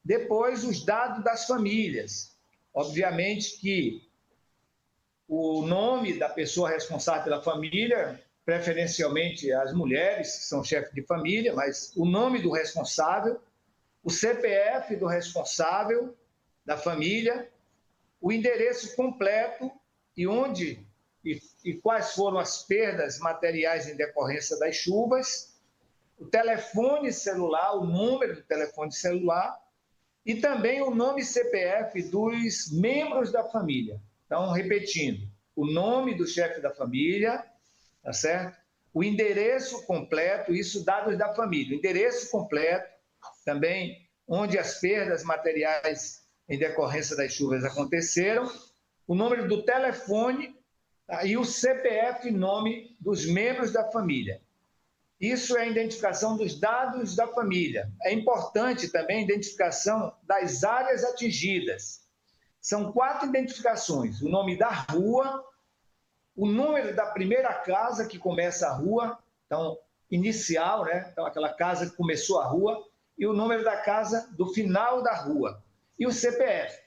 Depois, os dados das famílias. Obviamente que o nome da pessoa responsável pela família, preferencialmente as mulheres, que são chefes de família, mas o nome do responsável, o CPF do responsável da família, o endereço completo e onde e quais foram as perdas materiais em decorrência das chuvas, o telefone celular, o número do telefone celular e também o nome CPF dos membros da família. Então, repetindo, o nome do chefe da família, tá certo? O endereço completo, isso dados da família, o endereço completo, também onde as perdas materiais em decorrência das chuvas aconteceram, o número do telefone e o CPF e nome dos membros da família. Isso é a identificação dos dados da família. É importante também a identificação das áreas atingidas. São 4 identificações: o nome da rua, o número da primeira casa que começa a rua, então, inicial, né? Então, aquela casa que começou a rua, e o número da casa do final da rua, e o CPF.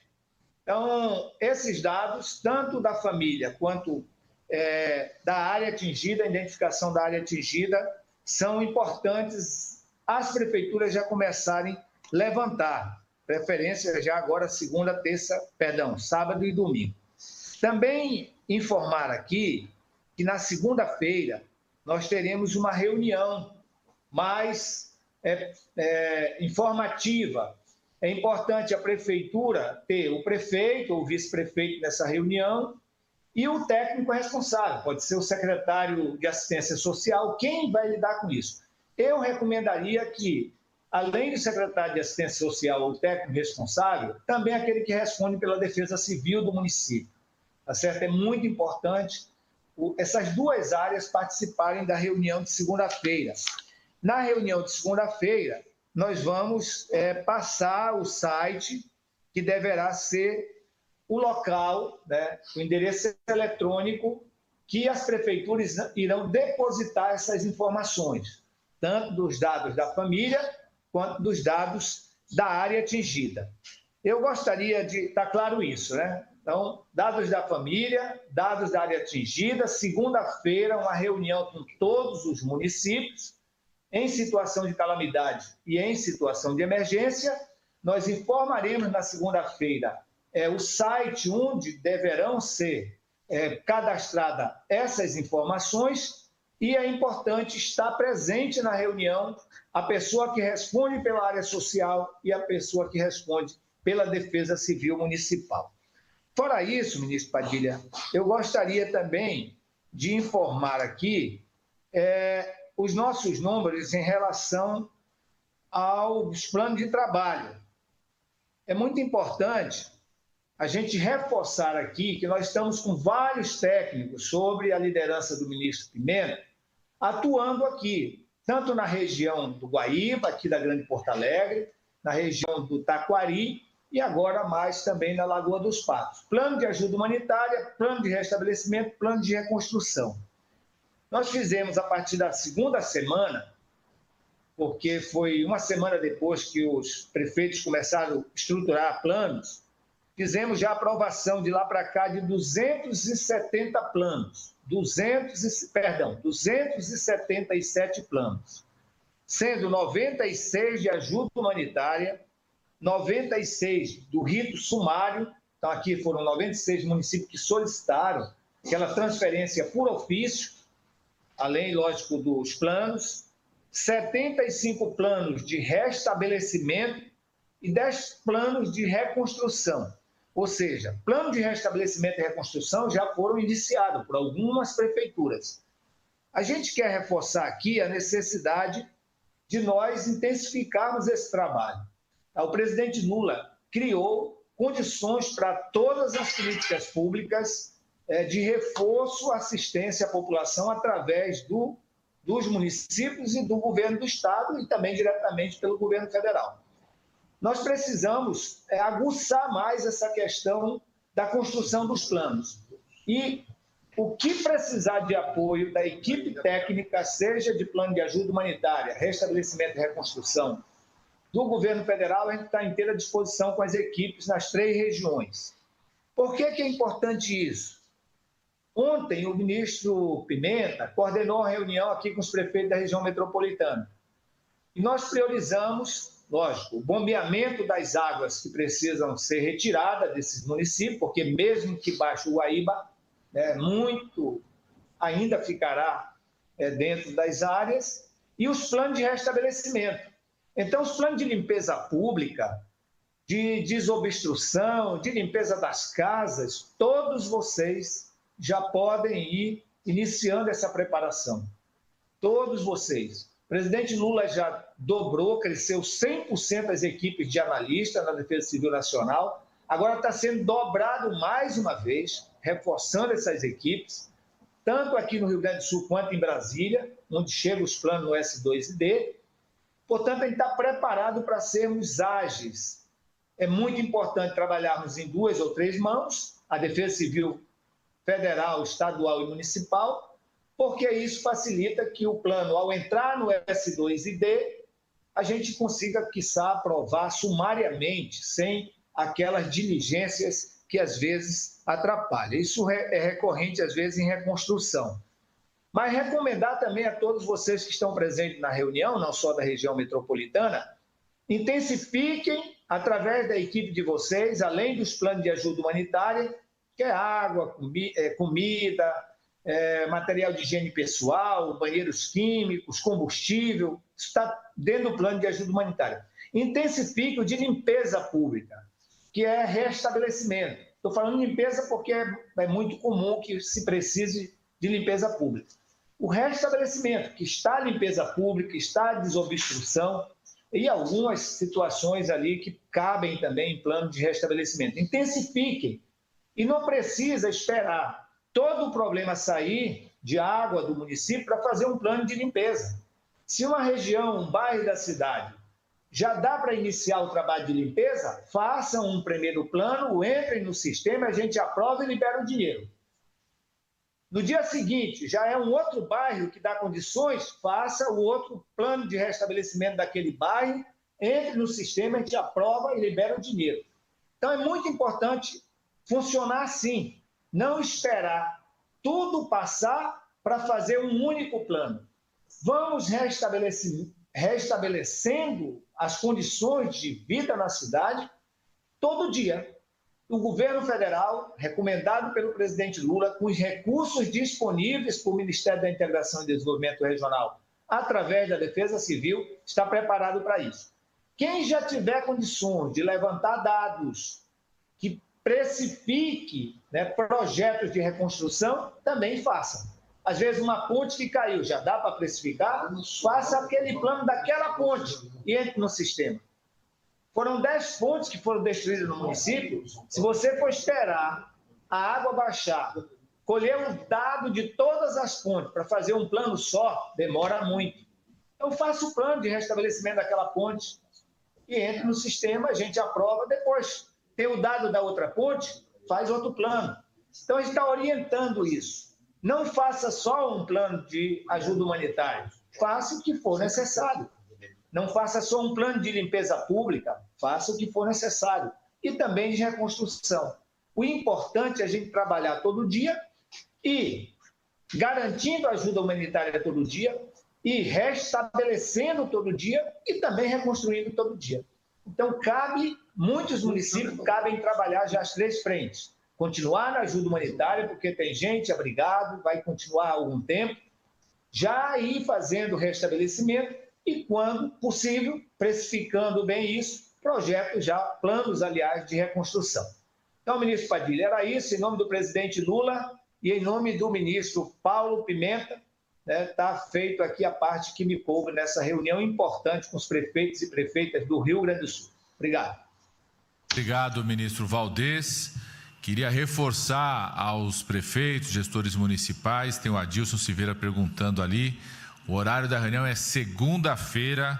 Então, esses dados, tanto da família quanto da área atingida, a identificação da área atingida, são importantes as prefeituras já começarem a levantar, preferência já agora sábado e domingo. Também informar aqui que na segunda-feira nós teremos uma reunião mais informativa. É importante a prefeitura ter o prefeito ou o vice-prefeito nessa reunião e o técnico responsável, pode ser o secretário de assistência social, quem vai lidar com isso. Eu recomendaria que, além do secretário de assistência social ou o técnico responsável, também aquele que responde pela defesa civil do município. Tá certo? É muito importante essas 2 áreas participarem da reunião de segunda-feira. Na reunião de segunda-feira, nós vamos passar o site, que deverá ser o local, né, o endereço eletrônico que as prefeituras irão depositar essas informações, tanto dos dados da família quanto dos dados da área atingida. Eu gostaria de estar claro isso, né? Então, dados da família, dados da área atingida, segunda-feira, uma reunião com todos os municípios, em situação de calamidade e em situação de emergência. Nós informaremos na segunda-feira o site onde deverão ser cadastradas essas informações, e é importante estar presente na reunião a pessoa que responde pela área social e a pessoa que responde pela defesa civil municipal. Fora isso, ministro Padilha, eu gostaria também de informar aqui os nossos números em relação aos planos de trabalho. É muito importante a gente reforçar aqui que nós estamos com vários técnicos sob a liderança do ministro Pimenta, atuando aqui, tanto na região do Guaíba, aqui da Grande Porto Alegre, na região do Taquari e agora mais também na Lagoa dos Patos. Plano de ajuda humanitária, plano de restabelecimento, plano de reconstrução. Nós fizemos a partir da segunda semana, porque foi uma semana depois que os prefeitos começaram a estruturar planos, fizemos já a aprovação de lá para cá de 270 planos, 277 planos, sendo 96 de ajuda humanitária, 96 do rito sumário, então aqui foram 96 municípios que solicitaram aquela transferência por ofício, além, lógico, dos planos, 75 planos de restabelecimento e 10 planos de reconstrução. Ou seja, plano de restabelecimento e reconstrução já foram iniciados por algumas prefeituras. A gente quer reforçar aqui a necessidade de nós intensificarmos esse trabalho. O presidente Lula criou condições para todas as políticas públicas de reforço, assistência à população através dos municípios e do governo do estado e também diretamente pelo governo federal. Nós precisamos aguçar mais essa questão da construção dos planos. E o que precisar de apoio da equipe técnica, seja de plano de ajuda humanitária, restabelecimento e reconstrução, do governo federal, a gente está à inteira disposição com as equipes nas 3 regiões. Por que é importante isso? Ontem, o ministro Pimenta coordenou a reunião aqui com os prefeitos da região metropolitana. E nós priorizamos, lógico, o bombeamento das águas que precisam ser retiradas desses municípios, porque mesmo que baixe o Guaíba, muito ainda ficará dentro das áreas, e os planos de restabelecimento. Então, os planos de limpeza pública, de desobstrução, de limpeza das casas, todos vocês já podem ir iniciando essa preparação. Todos vocês. O presidente Lula já dobrou, cresceu 100% as equipes de analistas na Defesa Civil Nacional. Agora está sendo dobrado mais uma vez, reforçando essas equipes, tanto aqui no Rio Grande do Sul quanto em Brasília, onde chegam os planos no S2D. Portanto, a gente está preparado para sermos ágeis. É muito importante trabalharmos em 2 ou 3 mãos, a Defesa Civil Federal, Estadual e Municipal, porque isso facilita que o plano, ao entrar no S2D, a gente consiga, quiçá, aprovar sumariamente, sem aquelas diligências que às vezes atrapalham. Isso é recorrente, às vezes, em reconstrução. Mas recomendar também a todos vocês que estão presentes na reunião, não só da região metropolitana, intensifiquem, através da equipe de vocês, além dos planos de ajuda humanitária, que é água, comida, material de higiene pessoal, banheiros químicos, combustível, isso está dentro do plano de ajuda humanitária. Intensifique o de limpeza pública, que é restabelecimento. Estou falando de limpeza porque é muito comum que se precise de limpeza pública. O restabelecimento, que está a limpeza pública, está a desobstrução e algumas situações ali que cabem também em plano de restabelecimento. Intensifiquem. E não precisa esperar todo o problema sair de água do município para fazer um plano de limpeza. Se uma região, um bairro da cidade, já dá para iniciar o trabalho de limpeza, façam um primeiro plano, entrem no sistema, a gente aprova e libera o dinheiro. No dia seguinte, já é um outro bairro que dá condições, faça o outro plano de restabelecimento daquele bairro, entre no sistema, a gente aprova e libera o dinheiro. Então, é muito importante funcionar assim, não esperar tudo passar para fazer um único plano. Vamos restabelecendo as condições de vida na cidade todo dia. O governo federal, recomendado pelo presidente Lula, com os recursos disponíveis para o Ministério da Integração e Desenvolvimento Regional, através da Defesa Civil, está preparado para isso. Quem já tiver condições de levantar dados que precifique projetos de reconstrução, também faça. Às vezes uma ponte que caiu, já dá para precificar? Faça aquele plano daquela ponte e entre no sistema. Foram 10 pontes que foram destruídas no município. Se você for esperar a água baixar, colher o dado de todas as pontes para fazer um plano só, demora muito. Então faça o plano de restabelecimento daquela ponte. e entra no sistema, a gente aprova, depois tem o dado da outra ponte, faz outro plano. Então, a gente está orientando isso. Não faça só um plano de ajuda humanitária, faça o que for necessário. Não faça só um plano de limpeza pública, faça o que for necessário. E também de reconstrução. O importante é a gente trabalhar todo dia e garantindo ajuda humanitária todo dia e restabelecendo todo dia e também reconstruindo todo dia. Então, muitos municípios cabem trabalhar já as 3 frentes. Continuar na ajuda humanitária, porque tem gente abrigado, vai continuar há algum tempo, já ir fazendo restabelecimento e, quando possível, precificando bem isso, projetos já, planos, aliás, de reconstrução. Então, ministro Padilha, era isso, em nome do presidente Lula e em nome do ministro Paulo Pimenta, está feito aqui a parte que me coube nessa reunião importante com os prefeitos e prefeitas do Rio Grande do Sul. Obrigado. Obrigado, ministro Valdez. Queria reforçar aos prefeitos, gestores municipais, tem o Adilson Silveira perguntando ali, o horário da reunião é segunda-feira,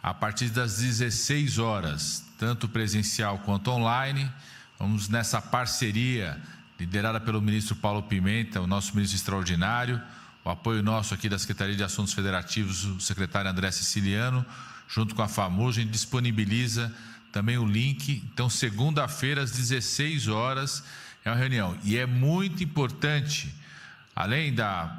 a partir das 16 horas, tanto presencial quanto online. Vamos nessa parceria liderada pelo ministro Paulo Pimenta, o nosso ministro extraordinário, o apoio nosso aqui da Secretaria de Assuntos Federativos, o secretário André Siciliano, junto com a FAMUR, a gente disponibiliza também o link. Então, segunda-feira, às 16 horas, é uma reunião. E é muito importante, além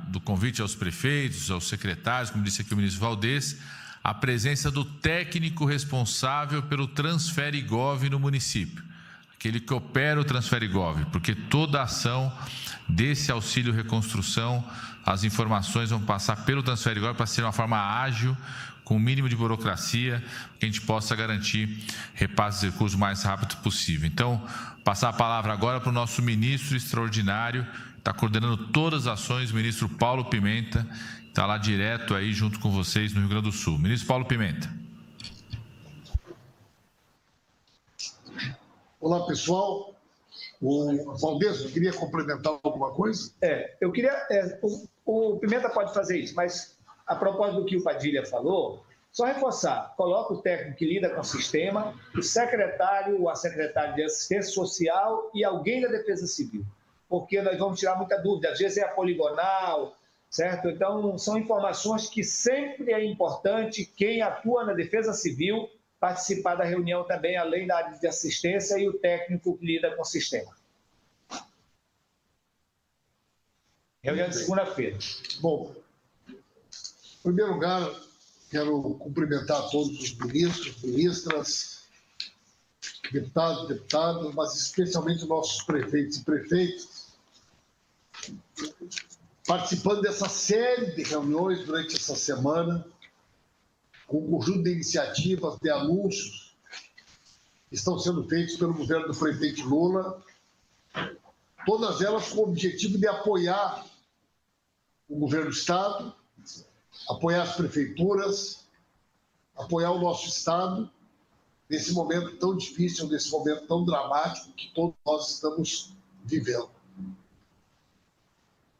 do convite aos prefeitos, aos secretários, como disse aqui o ministro Valdez, a presença do técnico responsável pelo Transferigov no município, aquele que opera o Transferigov, porque toda a ação desse auxílio reconstrução, as informações vão passar pelo Transferigov para ser uma forma ágil, com o mínimo de burocracia, que a gente possa garantir repasse de recursos o mais rápido possível. Então, passar a palavra agora para o nosso ministro extraordinário, está coordenando todas as ações, o ministro Paulo Pimenta, está lá direto aí junto com vocês no Rio Grande do Sul. Ministro Paulo Pimenta. Olá, pessoal. O Valdez, eu queria complementar alguma coisa? Eu queria... o Pimenta pode fazer isso, mas a propósito do que o Padilha falou, só reforçar, coloca o técnico que lida com o sistema, o secretário ou a secretária de assistência social e alguém da Defesa Civil, porque nós vamos tirar muita dúvida, às vezes é a poligonal, certo? Então, são informações que sempre é importante quem atua na Defesa Civil participar da reunião também, além da área de assistência e o técnico que lida com o sistema. Reunião de segunda-feira. Bom, em primeiro lugar, quero cumprimentar todos os ministros, ministras, deputados, mas especialmente nossos prefeitos e prefeitas, participando dessa série de reuniões durante essa semana, com um conjunto de iniciativas, de anúncios que estão sendo feitos pelo governo do presidente Lula, todas elas com o objetivo de apoiar o governo do Estado, apoiar as prefeituras, apoiar o nosso Estado nesse momento tão difícil, nesse momento tão dramático que todos nós estamos vivendo.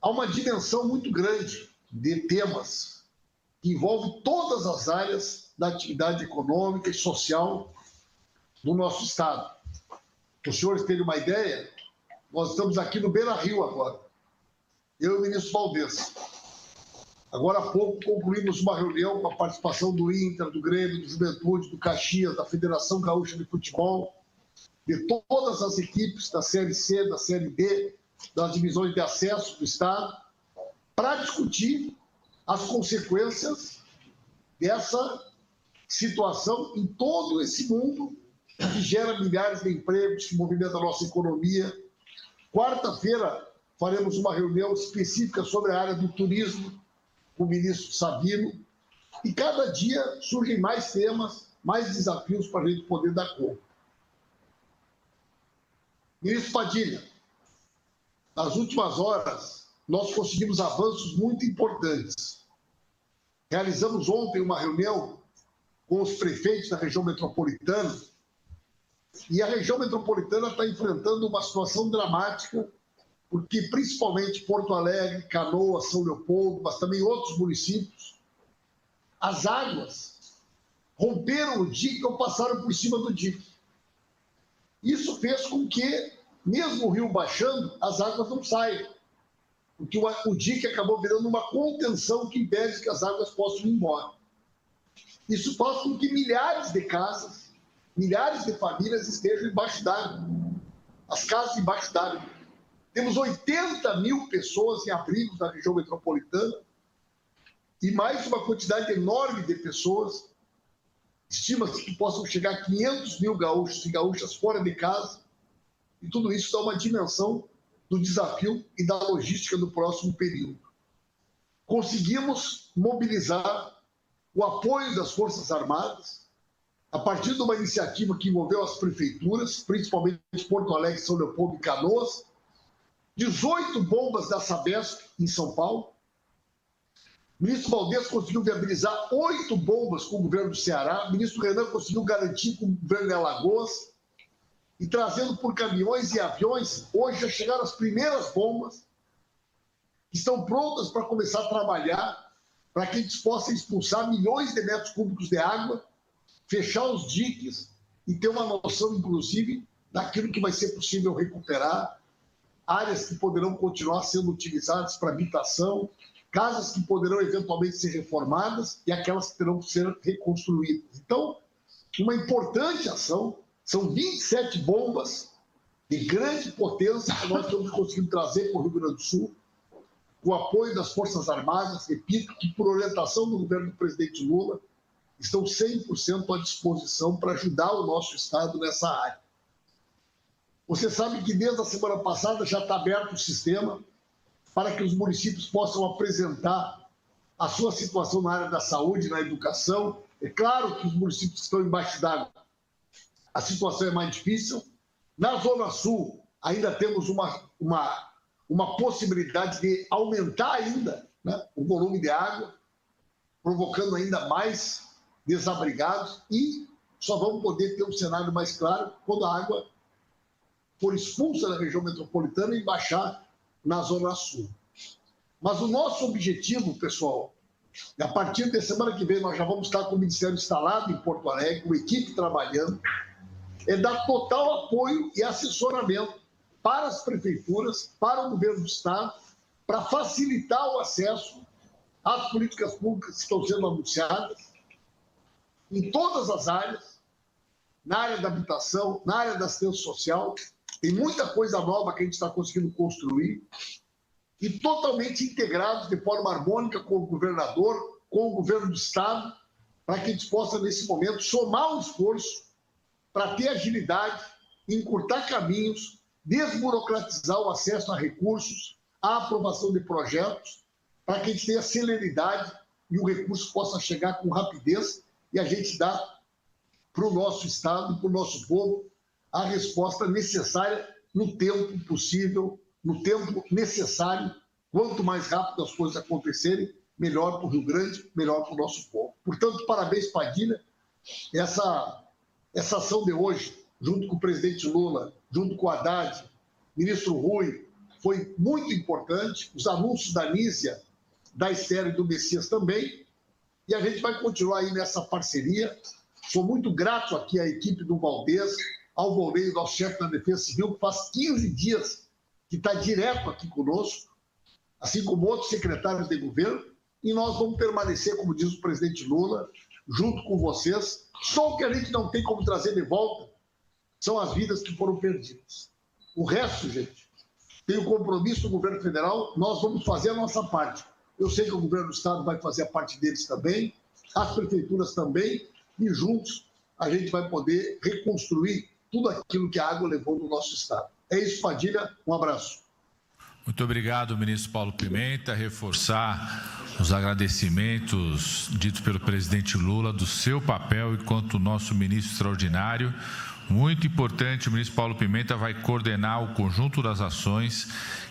Há uma dimensão muito grande de temas que envolve todas as áreas da atividade econômica e social do nosso Estado. Para os senhores terem uma ideia, nós estamos aqui no Beira-Rio agora, eu e o ministro Valdez. Agora há pouco concluímos uma reunião com a participação do Inter, do Grêmio, do Juventude, do Caxias, da Federação Gaúcha de Futebol, de todas as equipes da Série C, da Série D, das divisões de acesso do Estado, para discutir as consequências dessa situação em todo esse mundo que gera milhares de empregos, que movimenta a nossa economia. Quarta-feira faremos uma reunião específica sobre a área do turismo com o ministro Sabino, e cada dia surgem mais temas, mais desafios para a gente poder dar conta. Ministro Padilha, nas últimas horas, nós conseguimos avanços muito importantes. Realizamos ontem uma reunião com os prefeitos da região metropolitana, e a região metropolitana está enfrentando uma situação dramática, porque principalmente Porto Alegre, Canoas, São Leopoldo, mas também outros municípios, as águas romperam o dique ou passaram por cima do dique. Isso fez com que, mesmo o rio baixando, as águas não saiam, porque o dique acabou virando uma contenção que impede que as águas possam ir embora. Isso faz com que milhares de casas, milhares de famílias estejam embaixo d'água. As casas embaixo d'água. Temos 80 mil pessoas em abrigos na região metropolitana e mais uma quantidade enorme de pessoas. Estima-se que possam chegar a 500 mil gaúchos e gaúchas fora de casa. E tudo isso dá uma dimensão do desafio e da logística do próximo período. Conseguimos mobilizar o apoio das Forças Armadas, a partir de uma iniciativa que envolveu as prefeituras, principalmente Porto Alegre, São Leopoldo e Canoas, 18 bombas da Sabesp em São Paulo. O ministro Valdez conseguiu viabilizar 8 bombas com o governo do Ceará, o ministro Renan conseguiu garantir com o governo de Alagoas, e trazendo por caminhões e aviões, hoje já chegaram as primeiras bombas, que estão prontas para começar a trabalhar, para que a gente possa expulsar milhões de metros cúbicos de água, fechar os diques e ter uma noção, inclusive, daquilo que vai ser possível recuperar, áreas que poderão continuar sendo utilizadas para habitação, casas que poderão eventualmente ser reformadas e aquelas que terão que ser reconstruídas. Então, uma importante ação, são 27 bombas de grande potência que nós estamos conseguindo trazer para o Rio Grande do Sul, com o apoio das Forças Armadas, repito, que por orientação do governo do presidente Lula, estão 100% à disposição para ajudar o nosso Estado nessa área. Você sabe que desde a semana passada já está aberto o sistema para que os municípios possam apresentar a sua situação na área da saúde, na educação. É claro que os municípios que estão embaixo d'água, a situação é mais difícil. Na Zona Sul, ainda temos uma possibilidade de aumentar ainda, né, o volume de água, provocando ainda mais desabrigados, e só vamos poder ter um cenário mais claro quando a água for expulsa da região metropolitana e baixar na Zona Sul. Mas o nosso objetivo, pessoal, a partir da semana que vem nós já vamos estar com o Ministério instalado em Porto Alegre, com a equipe trabalhando, é dar total apoio e assessoramento para as prefeituras, para o governo do Estado, para facilitar o acesso às políticas públicas que estão sendo anunciadas em todas as áreas, na área da habitação, na área da assistência social. Tem muita coisa nova que a gente está conseguindo construir e totalmente integrados de forma harmônica com o governador, com o governo do Estado, para que a gente possa, nesse momento, somar um esforço para ter agilidade, encurtar caminhos, desburocratizar o acesso a recursos, a aprovação de projetos, para que a gente tenha celeridade e o recurso possa chegar com rapidez e a gente dar para o nosso Estado e para o nosso povo a resposta necessária no tempo possível, no tempo necessário. Quanto mais rápido as coisas acontecerem, melhor para o Rio Grande, melhor para o nosso povo. Portanto, parabéns, Padilha. Essa ação de hoje, junto com o presidente Lula, junto com o Haddad, ministro Rui, foi muito importante. Os anúncios da Nízia, da Esther e do Messias também. E a gente vai continuar aí nessa parceria. Sou muito grato aqui à equipe do Valdez, ao Volney, nosso chefe da Defesa Civil, que faz 15 dias que está direto aqui conosco, assim como outros secretários de governo, e nós vamos permanecer, como diz o presidente Lula, junto com vocês. Só o que a gente não tem como trazer de volta são as vidas que foram perdidas. O resto, gente, tem o compromisso do governo federal, nós vamos fazer a nossa parte. Eu sei que o governo do Estado vai fazer a parte deles também, as prefeituras também, e juntos a gente vai poder reconstruir tudo aquilo que a água levou no nosso Estado. É isso, Padilha. Um abraço. Muito obrigado, ministro Paulo Pimenta. Reforçar os agradecimentos ditos pelo presidente Lula do seu papel enquanto nosso ministro extraordinário. Muito importante, o ministro Paulo Pimenta vai coordenar o conjunto das ações.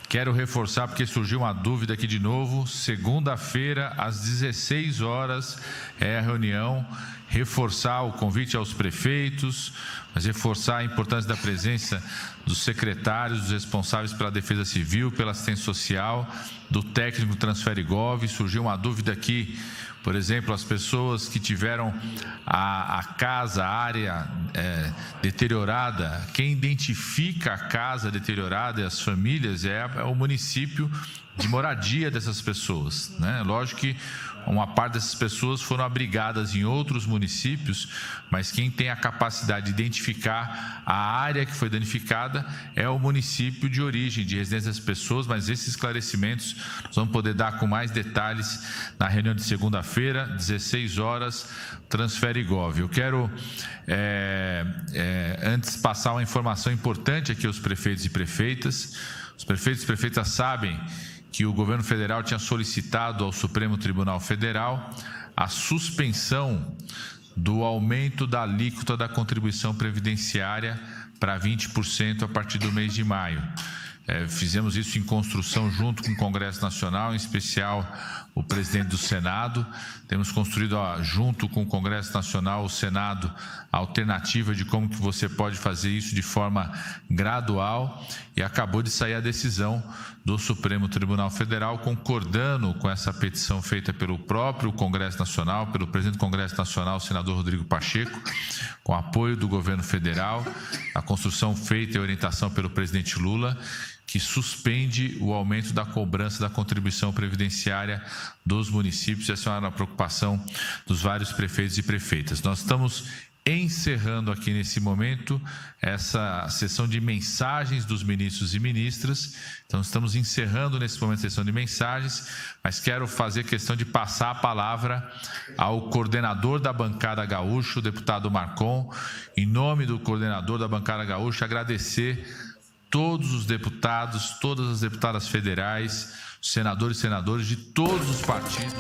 Quero reforçar, porque surgiu uma dúvida aqui de novo, segunda-feira, às 16 horas, é a reunião, reforçar o convite aos prefeitos, mas reforçar a importância da presença dos secretários, dos responsáveis pela Defesa Civil, pela assistência social, do técnico Transfere Gov. Surgiu uma dúvida aqui Por exemplo, as pessoas que tiveram a casa, a área deteriorada, quem identifica a casa deteriorada e as famílias é o município de moradia dessas pessoas, né? Lógico que uma parte dessas pessoas foram abrigadas em outros municípios, mas quem tem a capacidade de identificar a área que foi danificada é o município de origem, de residência das pessoas, mas esses esclarecimentos nós vamos poder dar com mais detalhes na reunião de segunda-feira, 16 horas, Transfere Gov. Eu quero, antes, passar uma informação importante aqui aos prefeitos e prefeitas. Os prefeitos e prefeitas sabem que o governo federal tinha solicitado ao Supremo Tribunal Federal a suspensão do aumento da alíquota da contribuição previdenciária para 20% a partir do mês de maio. Fizemos isso em construção junto com o Congresso Nacional, em especial o presidente do Senado. Temos construído junto com o Congresso Nacional, o Senado, a alternativa de como que você pode fazer isso de forma gradual, e acabou de sair a decisão do Supremo Tribunal Federal concordando com essa petição feita pelo próprio Congresso Nacional, pelo presidente do Congresso Nacional, o senador Rodrigo Pacheco, com apoio do governo federal, a construção feita e orientação pelo presidente Lula, que suspende o aumento da cobrança da contribuição previdenciária dos municípios. Essa é uma preocupação dos vários prefeitos e prefeitas. Nós estamos encerrando aqui nesse momento essa sessão de mensagens dos ministros e ministras. Então, estamos encerrando nesse momento a sessão de mensagens, mas quero fazer questão de passar a palavra ao coordenador da bancada gaúcha, o deputado Marcon. Em nome do coordenador da bancada gaúcha, agradecer todos os deputados, todas as deputadas federais, senadores e senadoras de todos os partidos.